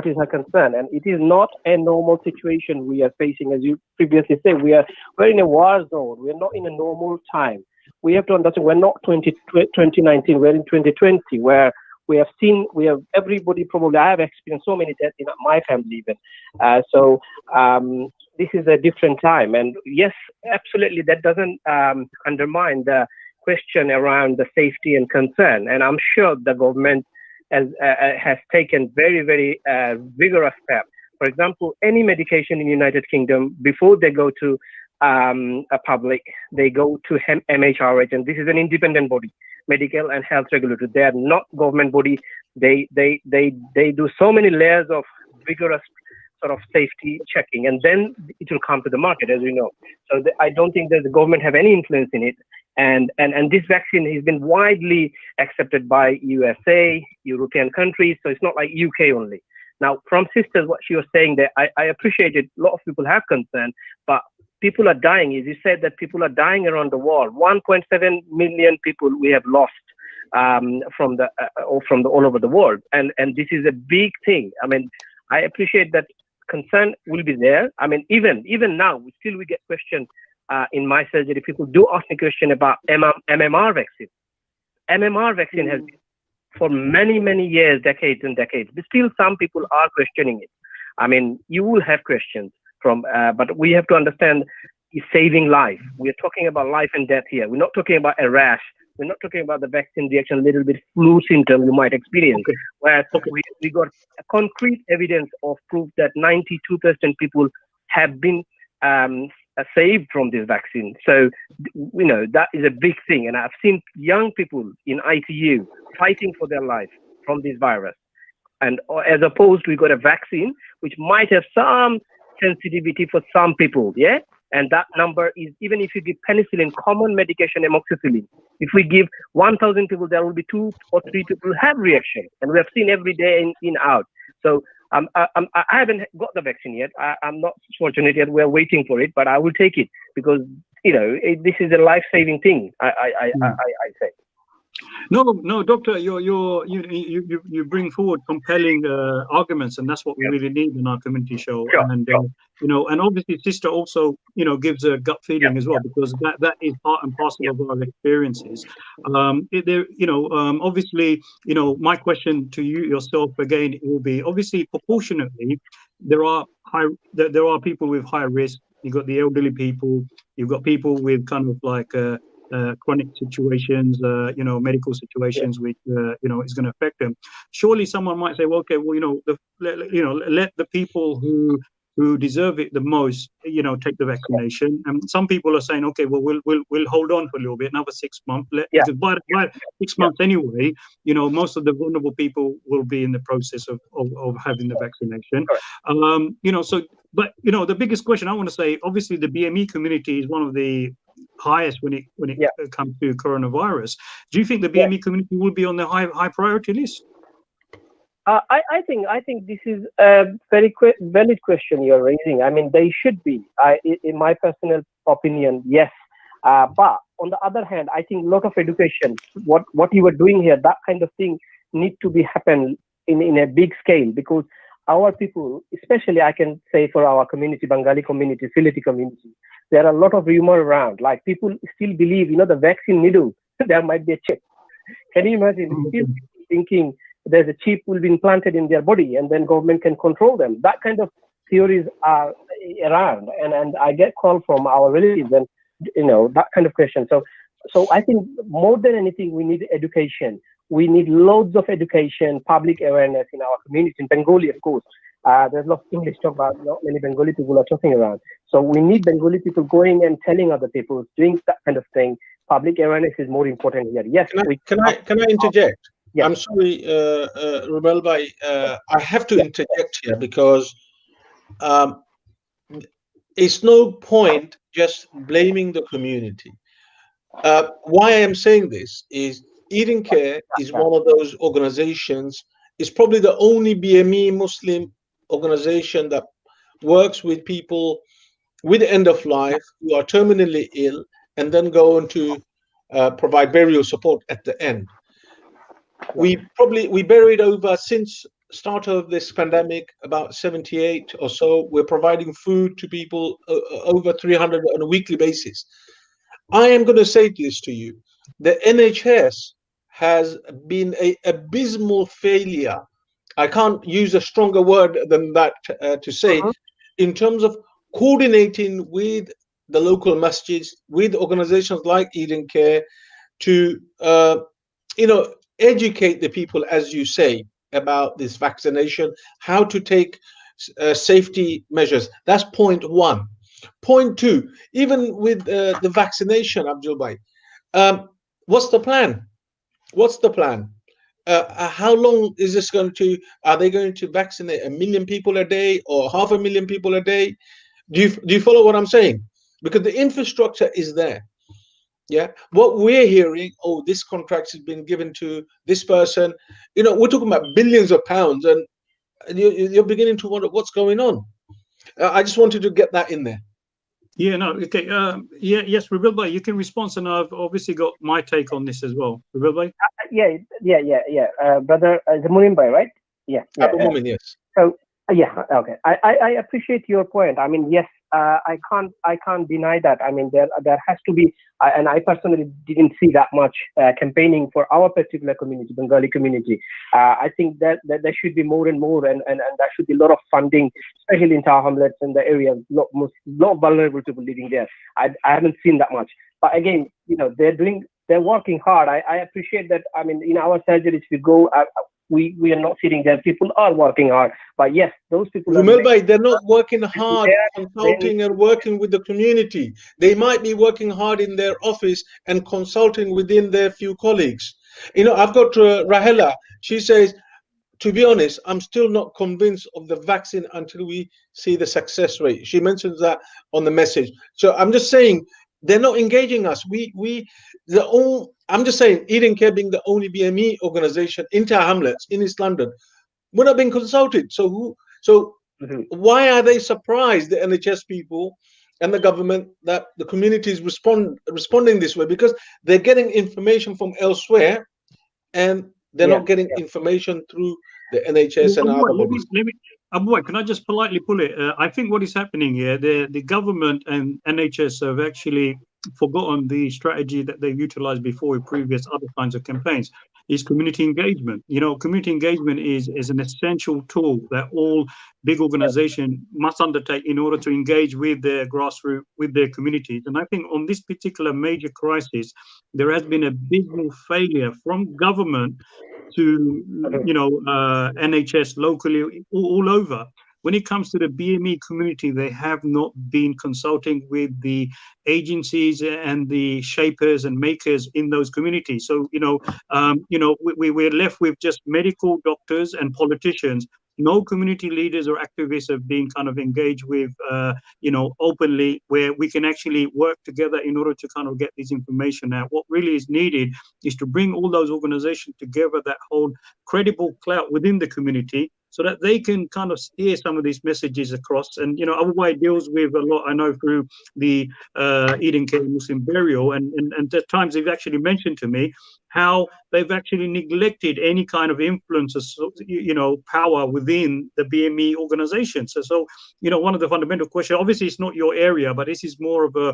D: is her concern, and it is not a normal situation we are facing. As you previously said, we're in a war zone. We're not in a normal time. We have to understand we're not 2019, we're in 2020, where everybody probably, I have experienced so many deaths in my family even. So this is a different time. And yes, absolutely, that doesn't undermine the question around the safety and concern. And I'm sure the government has taken very, very vigorous steps. For example, any medication in the United Kingdom, before they go to a public, they go to MHRH, and this is an independent body, medical and health regulator. They are not government body. They do so many layers of vigorous sort of safety checking, and then it will come to the market, as we know. So I don't think that the government have any influence in it. And this vaccine has been widely accepted by USA, European countries. So it's not like UK only. Now, from sisters, what she was saying there, I appreciate it. A lot of people have concern, but people are dying. As you said, that people are dying around the world. 1.7 million people we have lost from all over the world, and this is a big thing. I appreciate that concern will be there. Even now, we get questions in my surgery. People do ask me question about MMR vaccine. MMR vaccine has been for many, many years, decades and decades. But still, some people are questioning it. You will have questions but we have to understand it's saving life. We're talking about life and death here. We're not talking about a rash. We're not talking about the vaccine reaction, a little bit flu symptom you might experience, where we got concrete evidence of proof that 92% people have been saved from this vaccine. So, that is a big thing. And I've seen young people in ITU fighting for their life from this virus. And as opposed, we got a vaccine which might have some sensitivity for some people, yeah? And that number is, even if you give penicillin, common medication, amoxicillin, if we give 1,000 people, there will be 2 or 3 people who have reaction. And we have seen every day in out. So I haven't got the vaccine yet. I'm not fortunate yet. We're waiting for it, but I will take it because, this is a life-saving thing, I say.
B: No, Doctor, you bring forward compelling arguments, and that's what we really need in our community show.
D: Sure,
B: and
D: sure.
B: And obviously, Sister also, gives a gut feeling as well, because that is part and parcel of our experiences. Obviously, my question to you yourself again will be, obviously, proportionately, there are people with high risk. You've got the elderly people. You've got people with kind of like chronic situations, medical situations, which is going to affect them. Surely, someone might say, "Well, okay, well, let the people who deserve it the most, take the vaccination." And some people are saying, "Okay, well, we'll hold on for a little bit, another 6 months." Because by 6 months anyway, most of the vulnerable people will be in the process of having the vaccination. But the biggest question I want to say, obviously, the BME community is one of the highest when it comes to coronavirus. Do you think the BME community will be on the high priority list?
D: I think this is a very valid question you're raising. I mean, they should be. In my personal opinion, yes. But on the other hand, I think a lot of education, what you were doing here, that kind of thing need to be happen in a big scale, because our people, especially I can say for our community, Bengali community, Sylheti community, there are a lot of rumor around. Like, people still believe, the vaccine needle, there might be a chip. Can you imagine? Still thinking there's a chip will be implanted in their body and then government can control them. That kind of theories are around. And I get calls from our relatives and, that kind of question. So I think more than anything, we need education. We need loads of education, public awareness in our community, in Bengali, of course. There's lots of English talk about, not many Bengali people are talking around. So we need Bengali people going and telling other people, doing that kind of thing. Public awareness is more important here. Yes.
A: Can I interject?
D: Yes.
A: I'm sorry, Rubel Bhai, I have to interject here because it's no point just blaming the community. Why I am saying this is Eden Care is one of those organizations. It's probably the only BME Muslim organization that works with people with end of life who are terminally ill and then go on to provide burial support at the end. We buried over, since start of this pandemic, about 78 or so. We're providing food to people, over 300 on a weekly basis. I am going to say this to you: the NHS has been an abysmal failure. I can't use a stronger word than that to say, in terms of coordinating with the local masjids, with organizations like Eden Care, to educate the people, as you say, about this vaccination, how to take safety measures. That's point one. Point two, even with the vaccination, Abdul Bhai, what's the plan? What's the plan? How long is this going to? Are they going to vaccinate 1 million people a day or 500,000 people a day? Do you follow what I'm saying? Because the infrastructure is there. Yeah. What we're hearing, oh, this contract has been given to this person. We're talking about billions of pounds, and you're beginning to wonder what's going on. I just wanted to get that in there.
B: Yeah, no, okay. Yes, Rubel Bhai, you can respond, and I've obviously got my take on this as well. Rubel Bhai?
D: Yeah. Brother, the Munim Bhai, right? Yeah.
A: Abu Mumin, yes.
D: So, okay. I appreciate your point. I mean, yes, I can't deny that. I mean, there has to be, and I personally didn't see that much campaigning for our particular community, Bengali community. I think that there should be more and more, and there should be a lot of funding, especially in Tower Hamlets and the area, lot vulnerable people living there. I haven't seen that much. But again, they're working hard. I appreciate that. I mean, in our surgeries, we go, we are not sitting there. People are working hard, but yes, those people
A: Rumail
D: are
A: Bhai, they're not working hard
D: there,
A: consulting and working with the community. They might be working hard in their office and consulting within their few colleagues. You know, I've got Rahela. She says, to be honest, I'm still not convinced of the vaccine until we see the success rate. She mentions that on the message. So I'm just saying they're not engaging us. I'm just saying, Eden Care being the only BME organization in Tower Hamlets in East London, we're not being consulted. So why are they surprised, the NHS people and the government, that the community is responding this way? Because they're getting information from elsewhere, and they're not getting information through the NHS and other bodies.
B: Abu Wai, can I just politely pull it? I think what is happening here, the government and NHS have actually forgotten the strategy that they've utilized before with previous other kinds of campaigns, is community engagement. You know, community engagement is an essential tool that all big organizations must undertake in order to engage with their grassroots, with their communities. And I think on this particular major crisis, there has been a abysmal failure from government to, NHS locally, all over. When it comes to the BME community, they have not been consulting with the agencies and the shapers and makers in those communities. So, we're left with just medical doctors and politicians. No community leaders or activists have been kind of engaged with, openly, where we can actually work together in order to kind of get this information out. What really is needed is to bring all those organizations together that hold credible clout within the community, so that they can kind of steer some of these messages across. And, Abu Wai deals with a lot, I know, through the Eden Care Muslim Burial, and at times they've actually mentioned to me how they've actually neglected any kind of influence or, power within the BME organization. So, one of the fundamental questions, obviously it's not your area, but this is more of a,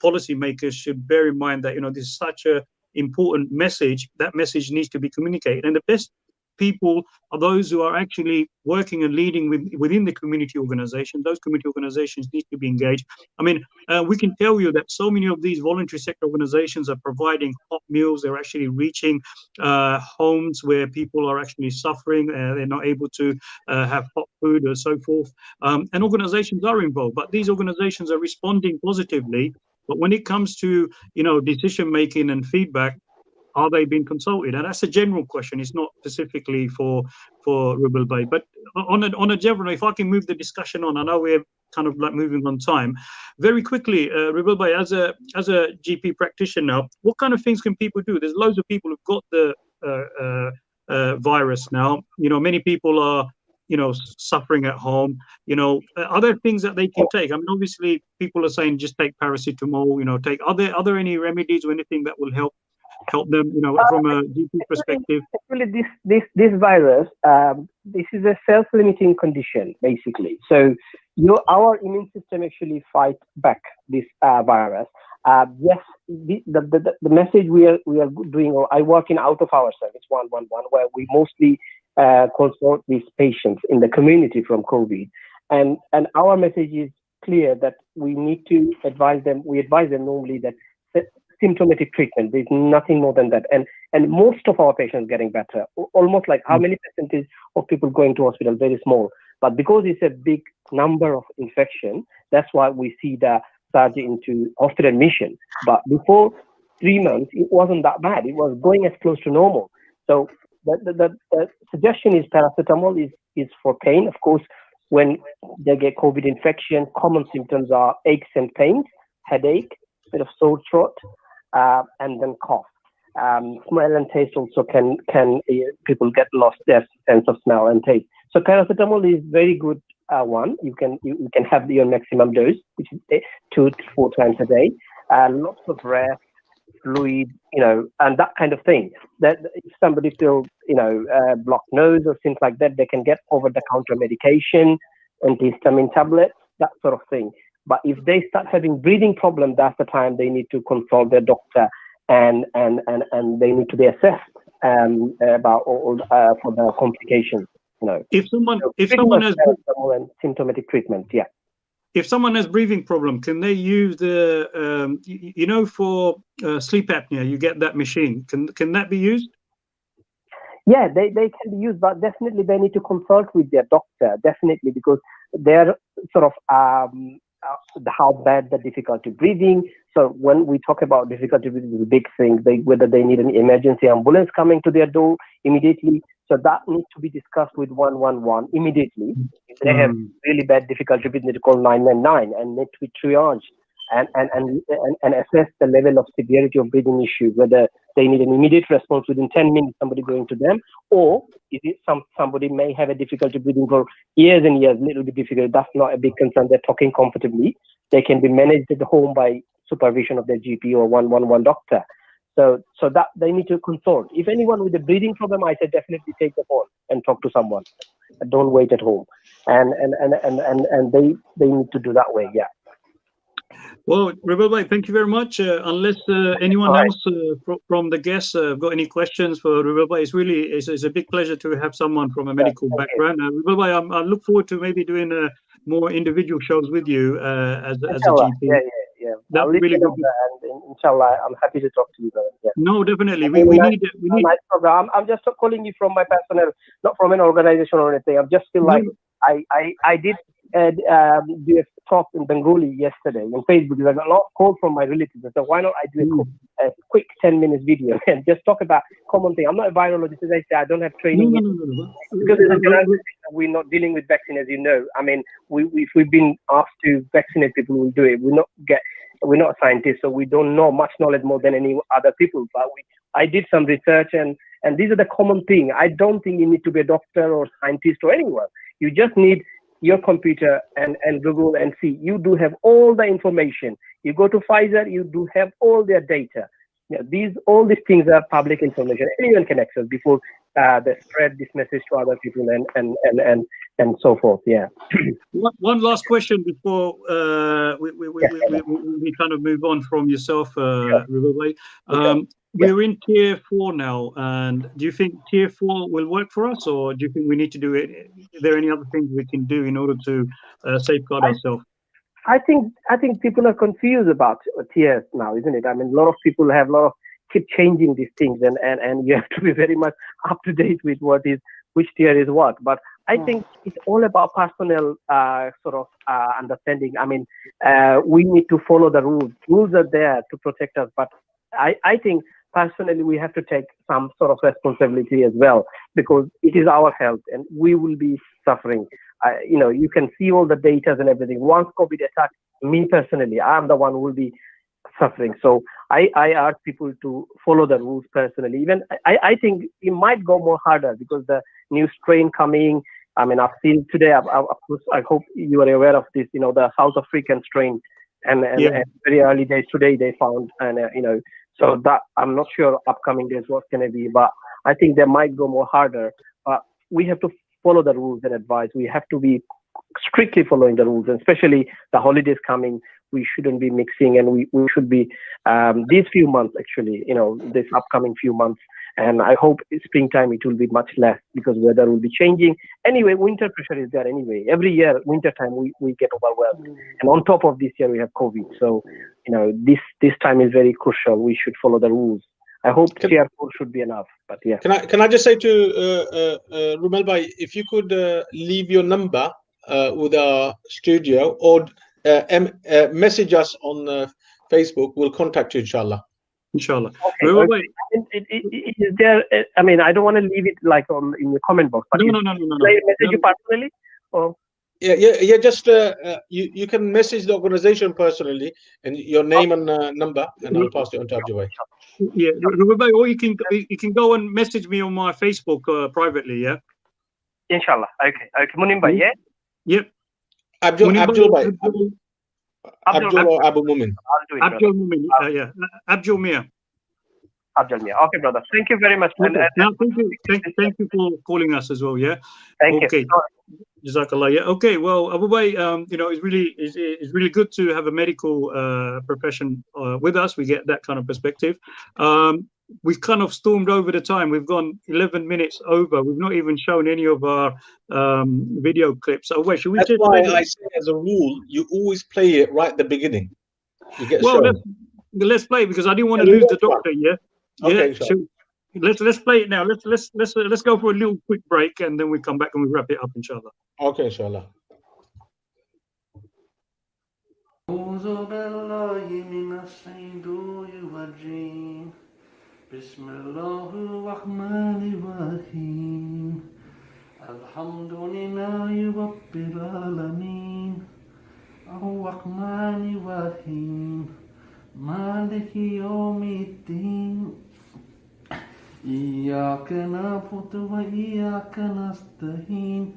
B: policymakers should bear in mind that, this is such a important message. That message needs to be communicated. And the best people are those who are actually working and leading within the community organization. Those community organizations need to be engaged. I mean, we can tell you that so many of these voluntary sector organizations are providing hot meals. They're actually reaching homes where people are actually suffering. They're not able to have hot food or so forth. And organizations are involved, but these organizations are responding positively. But when it comes to, decision making and feedback, are they being consulted? And that's a general question. It's not specifically for Rumail Bhai. But on a general, if I can move the discussion on, I know we're kind of like moving on time. Very quickly, Rumail Bhai, as a GP practitioner now, what kind of things can people do? There's loads of people who've got the virus now. Many people are, suffering at home. Are there things that they can take? I mean, obviously, people are saying just take paracetamol. Take. Are there any remedies or anything that will help them, from a GP perspective?
D: Actually, this virus, this is a self-limiting condition, basically. So our immune system actually fights back this virus. Yes, the message we are doing, or I work in out of our service 111, where we mostly consult these patients in the community from COVID, and our message is clear that we need to advise them. We advise them normally that symptomatic treatment. There's nothing more than that. And most of our patients getting better. Almost like how many percentage of people going to hospital? Very small. But because it's a big number of infection, that's why we see the surge into hospital admission. But before 3 months, it wasn't that bad. It was going as close to normal. So the suggestion is paracetamol is for pain. Of course, when they get COVID infection, common symptoms are aches and pains, headache, bit of sore throat, and then cough. Smell and taste also can people get lost their sense of smell and taste. So paracetamol is very good one. You can have your maximum dose, which is 2 to 4 times a day. Lots of rest, fluid, and that kind of thing. That if somebody feels blocked nose or things like that, they can get over-the-counter medication, antihistamine tablets, that sort of thing. But if they start having breathing problems, that's the time they need to consult their doctor, and they need to be assessed about for the complications.
B: If someone has
D: symptomatic treatment, yeah.
B: If someone has breathing problem, can they use the for sleep apnea? You get that machine. Can that be used?
D: Yeah, they can be used, but definitely they need to consult with their doctor, definitely, because they're sort of how bad the difficulty breathing. So when we talk about difficulty breathing, is a big thing. Whether they need an emergency ambulance coming to their door immediately. So that needs to be discussed with 111 immediately. If they have really bad difficulty breathing, they call 999 and need to be triaged and assess the level of severity of breathing issue, whether they need an immediate response within 10 minutes, somebody going to them, or is it somebody may have a difficulty breathing for years and years, little bit difficult. That's not a big concern. They're talking comfortably. They can be managed at home by supervision of their GP or 111 doctor. So that they need to consult. If anyone with a breathing problem, I say definitely take the phone and talk to someone. Don't wait at home. And they need to do that way. Yeah.
B: Well, Rubel Bhai, thank you very much. Unless anyone else from the guests got any questions for Rubel Bhai, it's a big pleasure to have someone from a medical background. Rubel Bhai, I look forward to maybe doing more individual shows with you as a GP.
D: Yeah.
B: That's really good.
D: And inshallah, I'm happy to talk to you guys. Yeah.
B: No, definitely. We need
D: nice program. I'm just calling you from my personal, not from an organization or anything. I just feel like I did do a talk in Bengali yesterday on Facebook because I got a lot of calls from my relatives. So why not I do a quick 10 minutes video and just talk about common thing. I'm not a virologist, as I say. I don't have training because we're not dealing with vaccine, as you know. I mean, if we've been asked to vaccinate people, we'll do it. We're not scientists, so we don't know much knowledge more than any other people. But I did some research, and these are the common thing. I don't think you need to be a doctor or scientist or anyone. You just need your computer and Google and see. You do have all the information. You go to Pfizer, you do have all their data. Yeah, all these things are public information. Anyone can access before they spread this message to other people and so forth. Yeah.
B: One last question before we kind of move on from yourself, Rubel Bhai. We're in tier 4 now, and do you think tier 4 will work for us, or do you think we need to do it? Are there any other things we can do in order to safeguard ourselves?
D: I think people are confused about tiers now, isn't it? I mean, a lot of people keep changing these things, and you have to be very much up to date with which tier is what. But I think it's all about personal sort of understanding. I mean, we need to follow the rules. Rules are there to protect us, but I think personally we have to take some sort of responsibility as well, because it is our health and we will be suffering. You can see all the data and everything. Once COVID attacks me personally, I'm the one who will be suffering. So I urge people to follow the rules personally. Even I think it might go more harder because the new strain coming. I mean, I've seen today. I hope you are aware of this. The South African strain, and very early days today they found, and so that I'm not sure upcoming days what's going to be, but I think they might go more harder. But we have to follow the rules and advice. We have to be strictly following the rules, and especially the holidays coming. We shouldn't be mixing, and we should be these few months actually. This upcoming few months, and I hope springtime it will be much less because weather will be changing. Anyway, winter pressure is there anyway. Every year, winter time we get overwhelmed, and on top of this year we have COVID. So this time is very crucial. We should follow the rules. I hope tier 4 should be enough. But yeah.
A: Can I just say to Rubel Bhai, if you could leave your number with our studio or message us on Facebook, we'll contact you, inshallah.
B: Inshallah.
D: Okay. Is there? I mean, I don't want to leave it like in the comment box. But
B: no.
D: Message you personally, or?
A: Yeah. Just you can message the organization personally and your name and number, and I'll pass it on to Abdul Bhai.
B: Yeah, Rubel Bhai, or you can go and message me on my Facebook privately. Yeah.
D: Inshallah. Okay. Munim Bhai, yeah.
B: Yep.
A: Abdul Bhai. Abdul or Abu Mumin?
B: Abdul Mumin. Yeah. Abdul Mia.
D: Abdul Mia. Okay, brother. Thank you very much.
B: Okay. Thank you for calling us as well. Yeah.
D: Thank you.
B: Jazakallah. Yeah. Okay. Well, Abu Bhai, it's really good to have a medical profession with us. We get that kind of perspective. We've kind of stormed over the time. We've gone 11 minutes over. We've not even shown any of our video clips. So wait, should we?
A: That's why I say, as a rule, you always play it right at the beginning. You get
B: let's play, because I didn't want to lose the doctor. Yeah.
A: Okay.
B: Yeah. Let's play it now. Let's go for a little quick break, and then we come back and we wrap it up, inshallah.
A: Okay, inshallah.
E: أعوذ بالله من الشيطان الرجيم بسم الله الرحمن الرحيم الحمد لله رب العالمين الرحمن الرحيم مالك يوم الدين إياك نعبد وإياك نستعين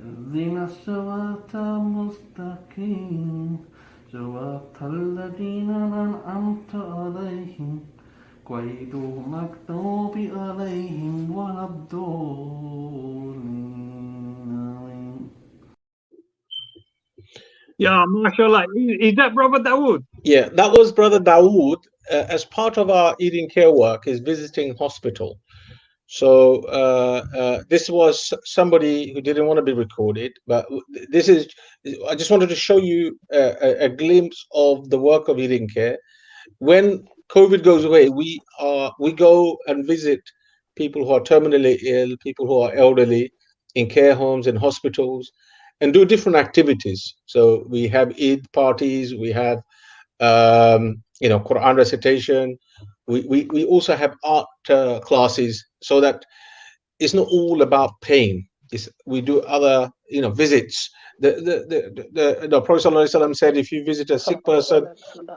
E: اهدنا الصراط المستقيم صراط الذين أنعمت عليهم غير المغضوب عليهم ولا الضالين.
B: Yeah, mashallah. Is that Brother Dawood?
A: Yeah, that was Brother Dawood. As part of our Eating Care work, is visiting hospital. So this was somebody who didn't want to be recorded, but this is, I just wanted to show you a glimpse of the work of Eating Care. When COVID goes away, we go and visit people who are terminally ill, people who are elderly in care homes and hospitals, and do different activities. So we have Eid parties, we have Quran recitation. We also have art classes, so that it's not all about pain. We do other visits. The Prophet ﷺ said, if you visit a sick person,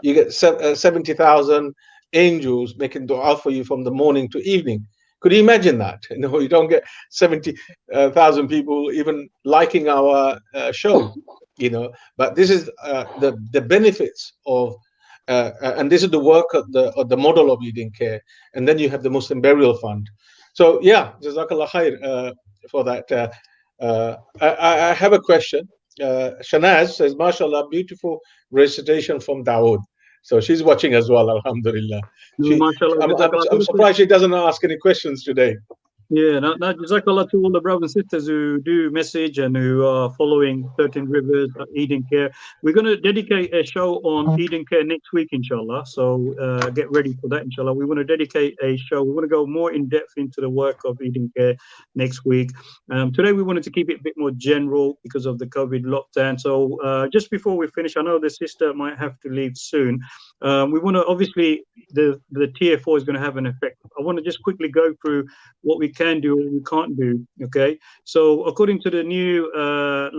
A: you get 70,000 angels making dua for you from the morning to evening. Could you imagine that? You don't get 70,000 people even liking our show. But this is the benefits of. And this is the work of the model of Eating Care, and then you have the Muslim Burial Fund. So yeah, Jazakallah khair for that. I have a question. Shanaz says, "MashaAllah, beautiful recitation from Dawood." So she's watching as well. Alhamdulillah. I'm surprised she doesn't ask any questions today.
B: Yeah, now Jazakallah to all the brothers and sisters who do message and who are following 13 Rivers Eating Care. We're going to dedicate a show on Eating Care next week, inshallah. So get ready for that, inshallah. We want to dedicate a show. We want to go more in depth into the work of Eating Care next week. Today we wanted to keep it a bit more general because of the COVID lockdown. So just before we finish, I know the sister might have to leave soon. We want to, obviously, the Tier 4 is going to have an effect. I want to just quickly go through what we can do and we can't do. Okay, so according to the new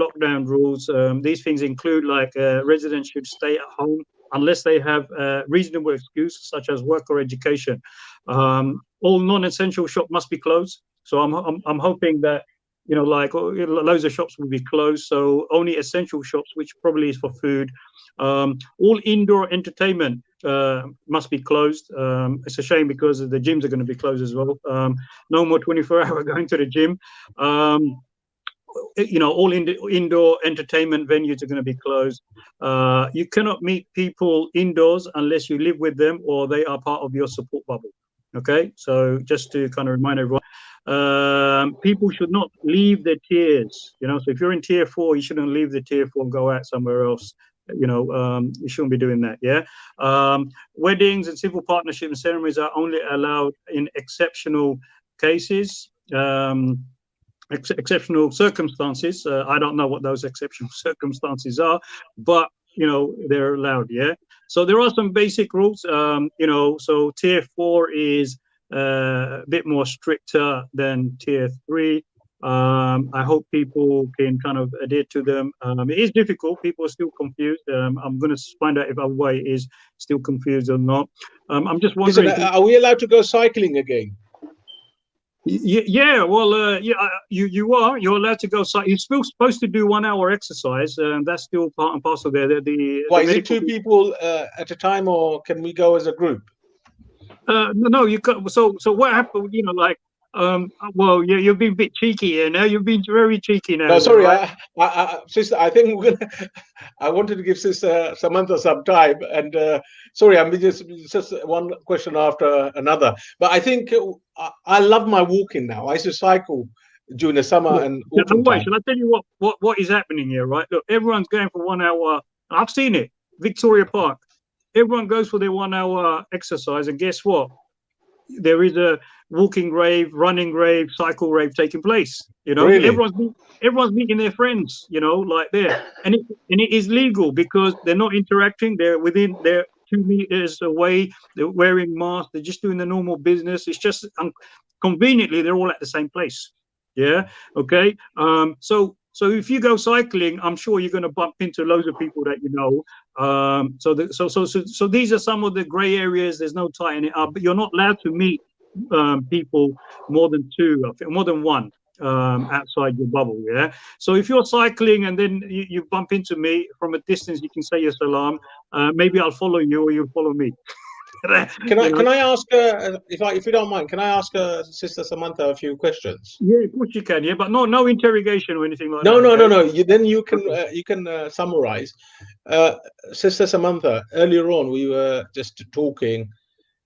B: lockdown rules, these things include like residents should stay at home unless they have a reasonable excuse such as work or education. All non-essential shops must be closed. So I'm hoping that like loads of shops will be closed. So only essential shops, which probably is for food. All indoor entertainment must be closed. It's a shame because the gyms are going to be closed as well. No more 24-hour going to the gym. All indoor entertainment venues are going to be closed. You cannot meet people indoors unless you live with them or they are part of your support bubble. Okay, so just to kind of remind everyone. People should not leave their tiers. So if you're in Tier 4, you shouldn't leave the Tier 4 and go out somewhere else. You shouldn't be doing that. Yeah. Weddings and civil partnership and ceremonies are only allowed in exceptional cases, exceptional circumstances. I don't know what those exceptional circumstances are, but they're allowed. Yeah. So there are some basic rules. So Tier 4 is a bit more stricter than Tier 3. I hope people can kind of adhere to them. It is difficult. People are still confused. I'm going to find out if Abuwai is still confused or not. I'm just wondering.
A: Listen, are we allowed to go cycling again?
B: Yeah, well, you are. You're allowed to go. You're still supposed to do 1 hour exercise, and that's still part and parcel there.
A: Why is it 2 people at a time, or can we go as a group?
B: No, you can. So what happened? Well, you've been a bit cheeky here now. You've been very cheeky now.
A: No, sorry, right? Sister, I think I wanted to give Sister Samantha some time, and sorry, I'm just one question after another. But I think I love my walking now. I used to cycle during the summer and autumn time.
B: Shall I tell you what is happening here? Right, look, everyone's going for 1 hour. I've seen it, Victoria Park. Everyone goes for their 1 hour exercise, and guess what? There is a walking rave, running rave, cycle rave taking place. You know,
A: Really?
B: everyone's meeting their friends. You know, like there, and it is legal because they're not interacting. They're 2 meters away. They're wearing masks. They're just doing the normal business. It's just conveniently they're all at the same place. Yeah. Okay. So if you go cycling, I'm sure you're going to bump into loads of people that you know. So these are some of the grey areas. There's no tying it up, but you're not allowed to meet people more than two, I think, more than one outside your bubble. Yeah. So if you're cycling and then you bump into me from a distance, you can say your salam. Maybe I'll follow you or you'll follow me.
A: Can I ask, if you don't mind, can I ask Sister Samantha a few questions?
B: Yeah, of course you can. Yeah, but no interrogation or anything like
A: No,
B: that.
A: no. Then you can summarize. Sister Samantha, earlier on we were just talking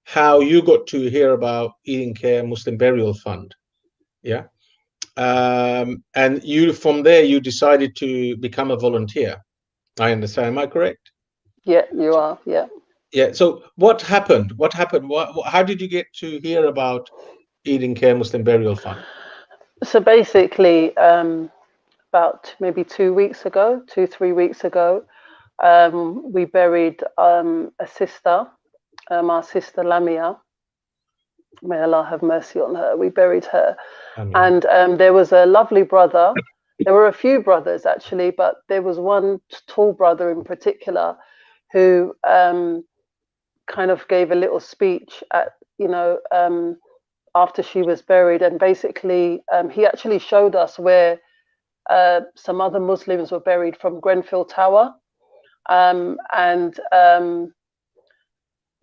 A: how you got to hear about Eating Care Muslim Burial Fund. Yeah. And you, from there, you decided to become a volunteer. I understand. Am I correct?
C: Yeah, you are. Yeah.
A: Yeah. So what happened? How did you get to hear about Eating Care Muslim Burial Fund?
C: So basically, about maybe 3 weeks ago, we buried a sister, our sister Lamia. May Allah have mercy on her. We buried her. And there was a lovely brother. There were a few brothers actually, but there was one tall brother in particular who kind of gave a little speech at, after she was buried. And basically, he actually showed us where some other Muslims were buried from Grenfell Tower.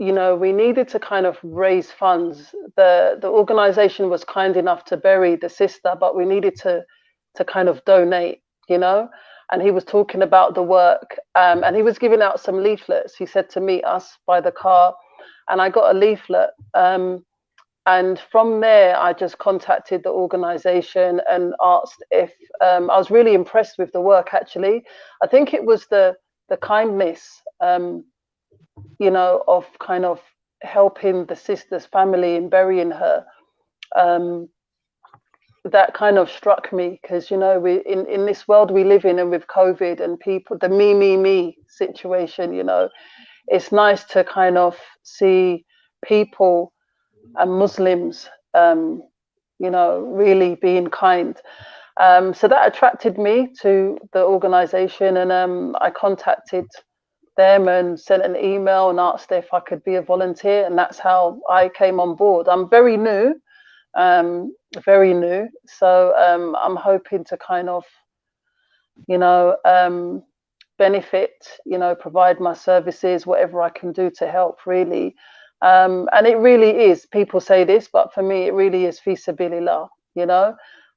C: We needed to kind of raise funds. The organization was kind enough to bury the sister, but we needed to kind of donate, and he was talking about the work, and he was giving out some leaflets. He said to meet us by the car, and I got a leaflet. And from there, I just contacted the organization and asked if I was really impressed with the work, actually. I think it was the kindness, of kind of helping the sister's family in burying her. That kind of struck me because, we in this world we live in, and with COVID and people, the me situation, it's nice to kind of see people and Muslims, really being kind. So that attracted me to the organization, and I contacted them and sent an email and asked if I could be a volunteer, and that's how I came on board. I'm very new, so I'm hoping to kind of, benefit, provide my services, whatever I can do to help, really. And it really is, people say this, but for me it really is fi sabilillah.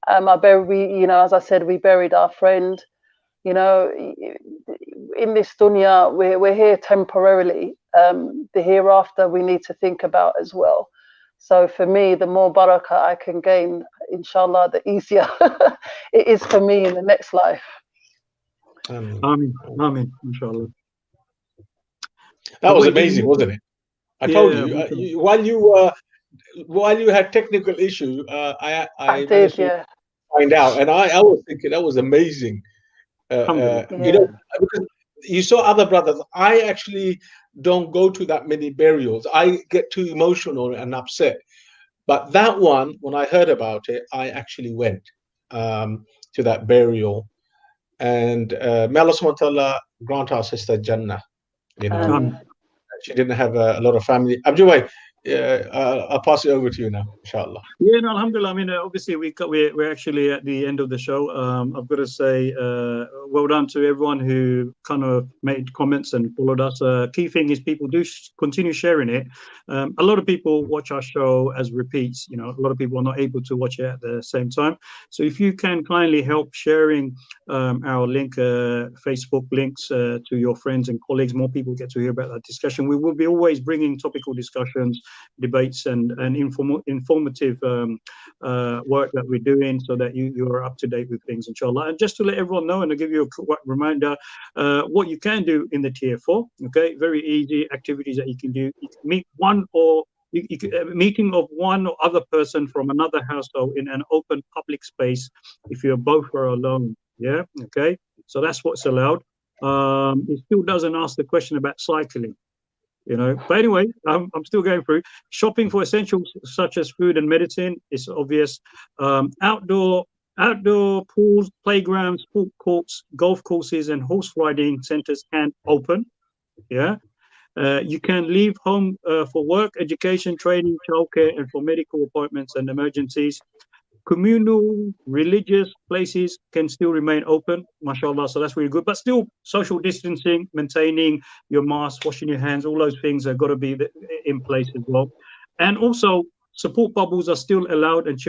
C: As I said, we buried our friend. In this dunya, we're here temporarily. The hereafter we need to think about as well. So for me, the more barakah I can gain, inshallah, the easier it is for me in the next life.
B: Ameen, inshallah.
A: That was amazing, wasn't it? I told you, while you had technical issue, I
C: did, yeah.
A: Find out, and I was thinking that was amazing. Because you saw other brothers. I actually don't go to that many burials. I get too emotional and upset. But that one, when I heard about it, I actually went to that burial. And may Allah subhanahu wa ta'ala grant our sister Jannah. She didn't have a lot of family. Abdul Bhai, I'll pass it over to you now, inshallah.
B: Yeah, no, alhamdulillah. I mean, obviously we're actually at the end of the show. I've got to say, well done to everyone who kind of made comments and followed us. Key thing is people do continue sharing it. A lot of people watch our show as repeats. A lot of people are not able to watch it at the same time. So if you can kindly help sharing our link, Facebook links to your friends and colleagues, more people get to hear about that discussion. We will be always bringing topical discussions, debates, and informative work that we're doing, so that you are up to date with things, inshallah. And just to let everyone know, and I'll give you a quick reminder, what you can do in the Tier 4, okay? Very easy activities that you can do. You can meet one or a meeting of one or other person from another household in an open public space if you both are alone. Yeah, okay. So that's what's allowed. It still doesn't ask the question about cycling. But anyway, I'm still going through. Shopping for essentials such as food and medicine is obvious. Outdoor pools, playgrounds, sport courts, golf courses, and horse riding centers can open. Yeah. You can leave home for work, education, training, childcare, and for medical appointments and emergencies. Communal religious places can still remain open, mashallah, so that's really good, but still social distancing, maintaining your mask, washing your hands, all those things have got to be in place as well. And also support bubbles are still allowed, and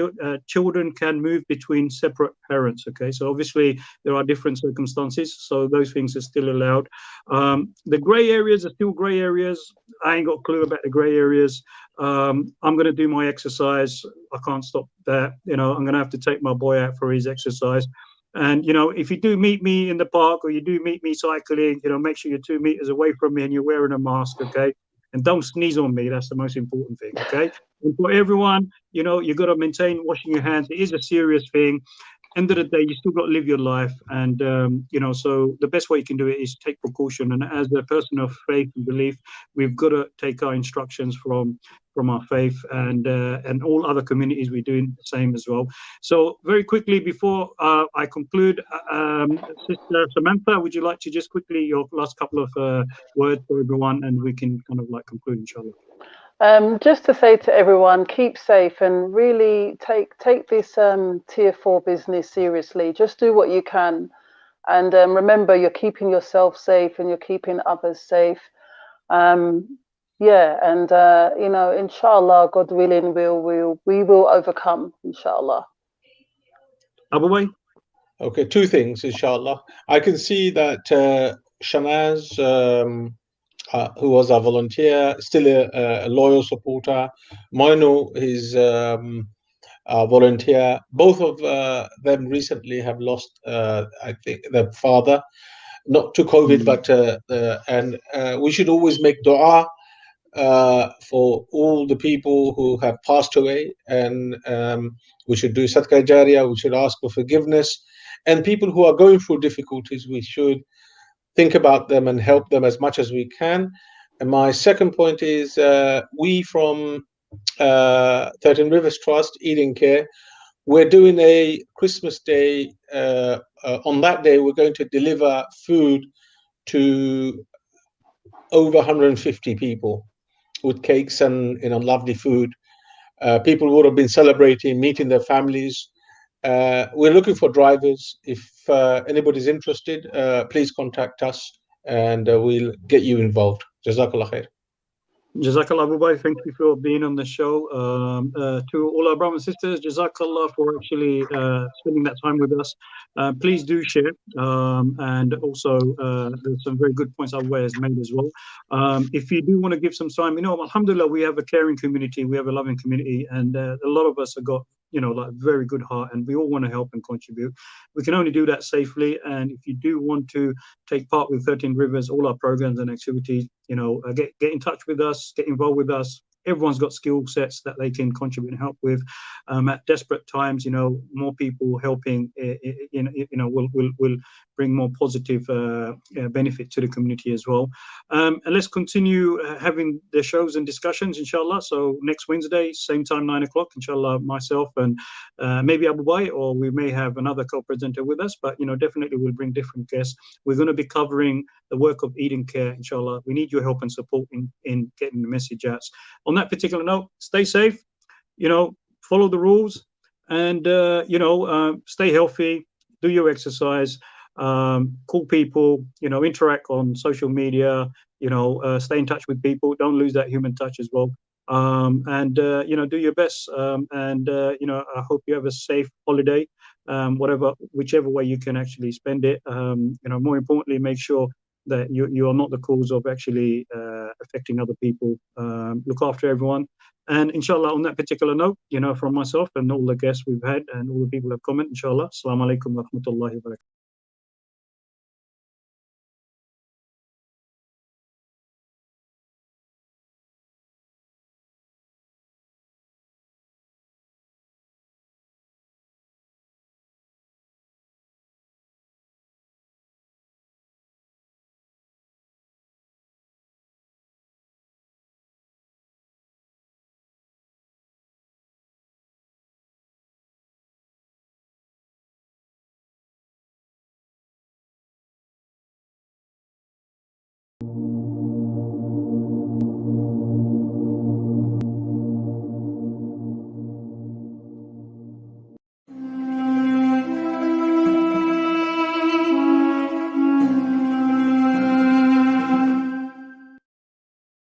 B: children can move between separate parents. Okay, so obviously there are different circumstances, so those things are still allowed. The gray areas are still gray areas. I ain't got a clue about the gray areas. I'm going to do my exercise. I can't stop that. I'm going to have to take my boy out for his exercise. And, if you do meet me in the park or you do meet me cycling, make sure you're 2 meters away from me and you're wearing a mask, okay? And don't sneeze on me. That's the most important thing, okay? And for everyone, you've got to maintain washing your hands. It is a serious thing. End of the day, you still got to live your life. And, so the best way you can do it is take precaution. And as a person of faith and belief, we've got to take our instructions from our faith, and all other communities, we're doing the same as well. So very quickly, before I conclude, Sister Samantha, would you like to just quickly, your last couple of words for everyone, and we can kind of conclude, inshallah.
C: Just to say to everyone, keep safe and really take this tier 4 business seriously. Just do what you can, and remember, you're keeping yourself safe and you're keeping others safe. And inshallah, God willing, we will overcome, inshallah.
B: Abu Bay?
A: Okay, 2 things, inshallah. I can see that Shanaz, who was a volunteer, still a loyal supporter. Moino is a volunteer. Both of them recently have lost, I think, their father, not to COVID, but and we should always make dua for all the people who have passed away, and we should do sadaqah jariyah, we should ask for forgiveness, and people who are going through difficulties, we should think about them and help them as much as we can. And my second point is we from 13 Rivers Trust, Eating Care, we're doing a Christmas Day. On that day, we're going to deliver food to over 150 people with cakes and lovely food. People would have been celebrating, meeting their families. We're looking for drivers. If anybody's interested, please contact us and we'll get you involved. Jazakallah khair.
B: Jazakallah, Abu Bay, thank you for being on the show. To all our brothers and sisters, Jazakallah for actually spending that time with us. Please do share. And also, there's some very good points Abu Bay has made as well. If you do want to give some time, alhamdulillah, we have a caring community, we have a loving community, and a lot of us have got very good heart, and we all want to help and contribute. We can only do that safely. And if you do want to take part with 13 Rivers, all our programs and activities, get in touch with us, get involved with us. Everyone's got skill sets that they can contribute and help with. At desperate times, more people helping, will bring more positive benefit to the community as well. And let's continue having the shows and discussions, inshallah. So next Wednesday, same time, 9 o'clock, inshallah, myself and maybe Abu Bay, or we may have another co-presenter with us, but definitely we'll bring different guests. We're going to be covering the work of Eating Care, inshallah. We need your help and support in getting the message out. On that particular note, stay safe, follow the rules, and stay healthy, do your exercise, call people, interact on social media, stay in touch with people, don't lose that human touch as well. And do your best, and I hope you have a safe holiday, whichever way you can actually spend it. More importantly, make sure that you are not the cause of actually affecting other people. Look after everyone. And inshallah, on that particular note, from myself and all the guests we've had and all the people who have commented, inshallah, assalamu alaikum wa rahmatullahi wa barakatuh.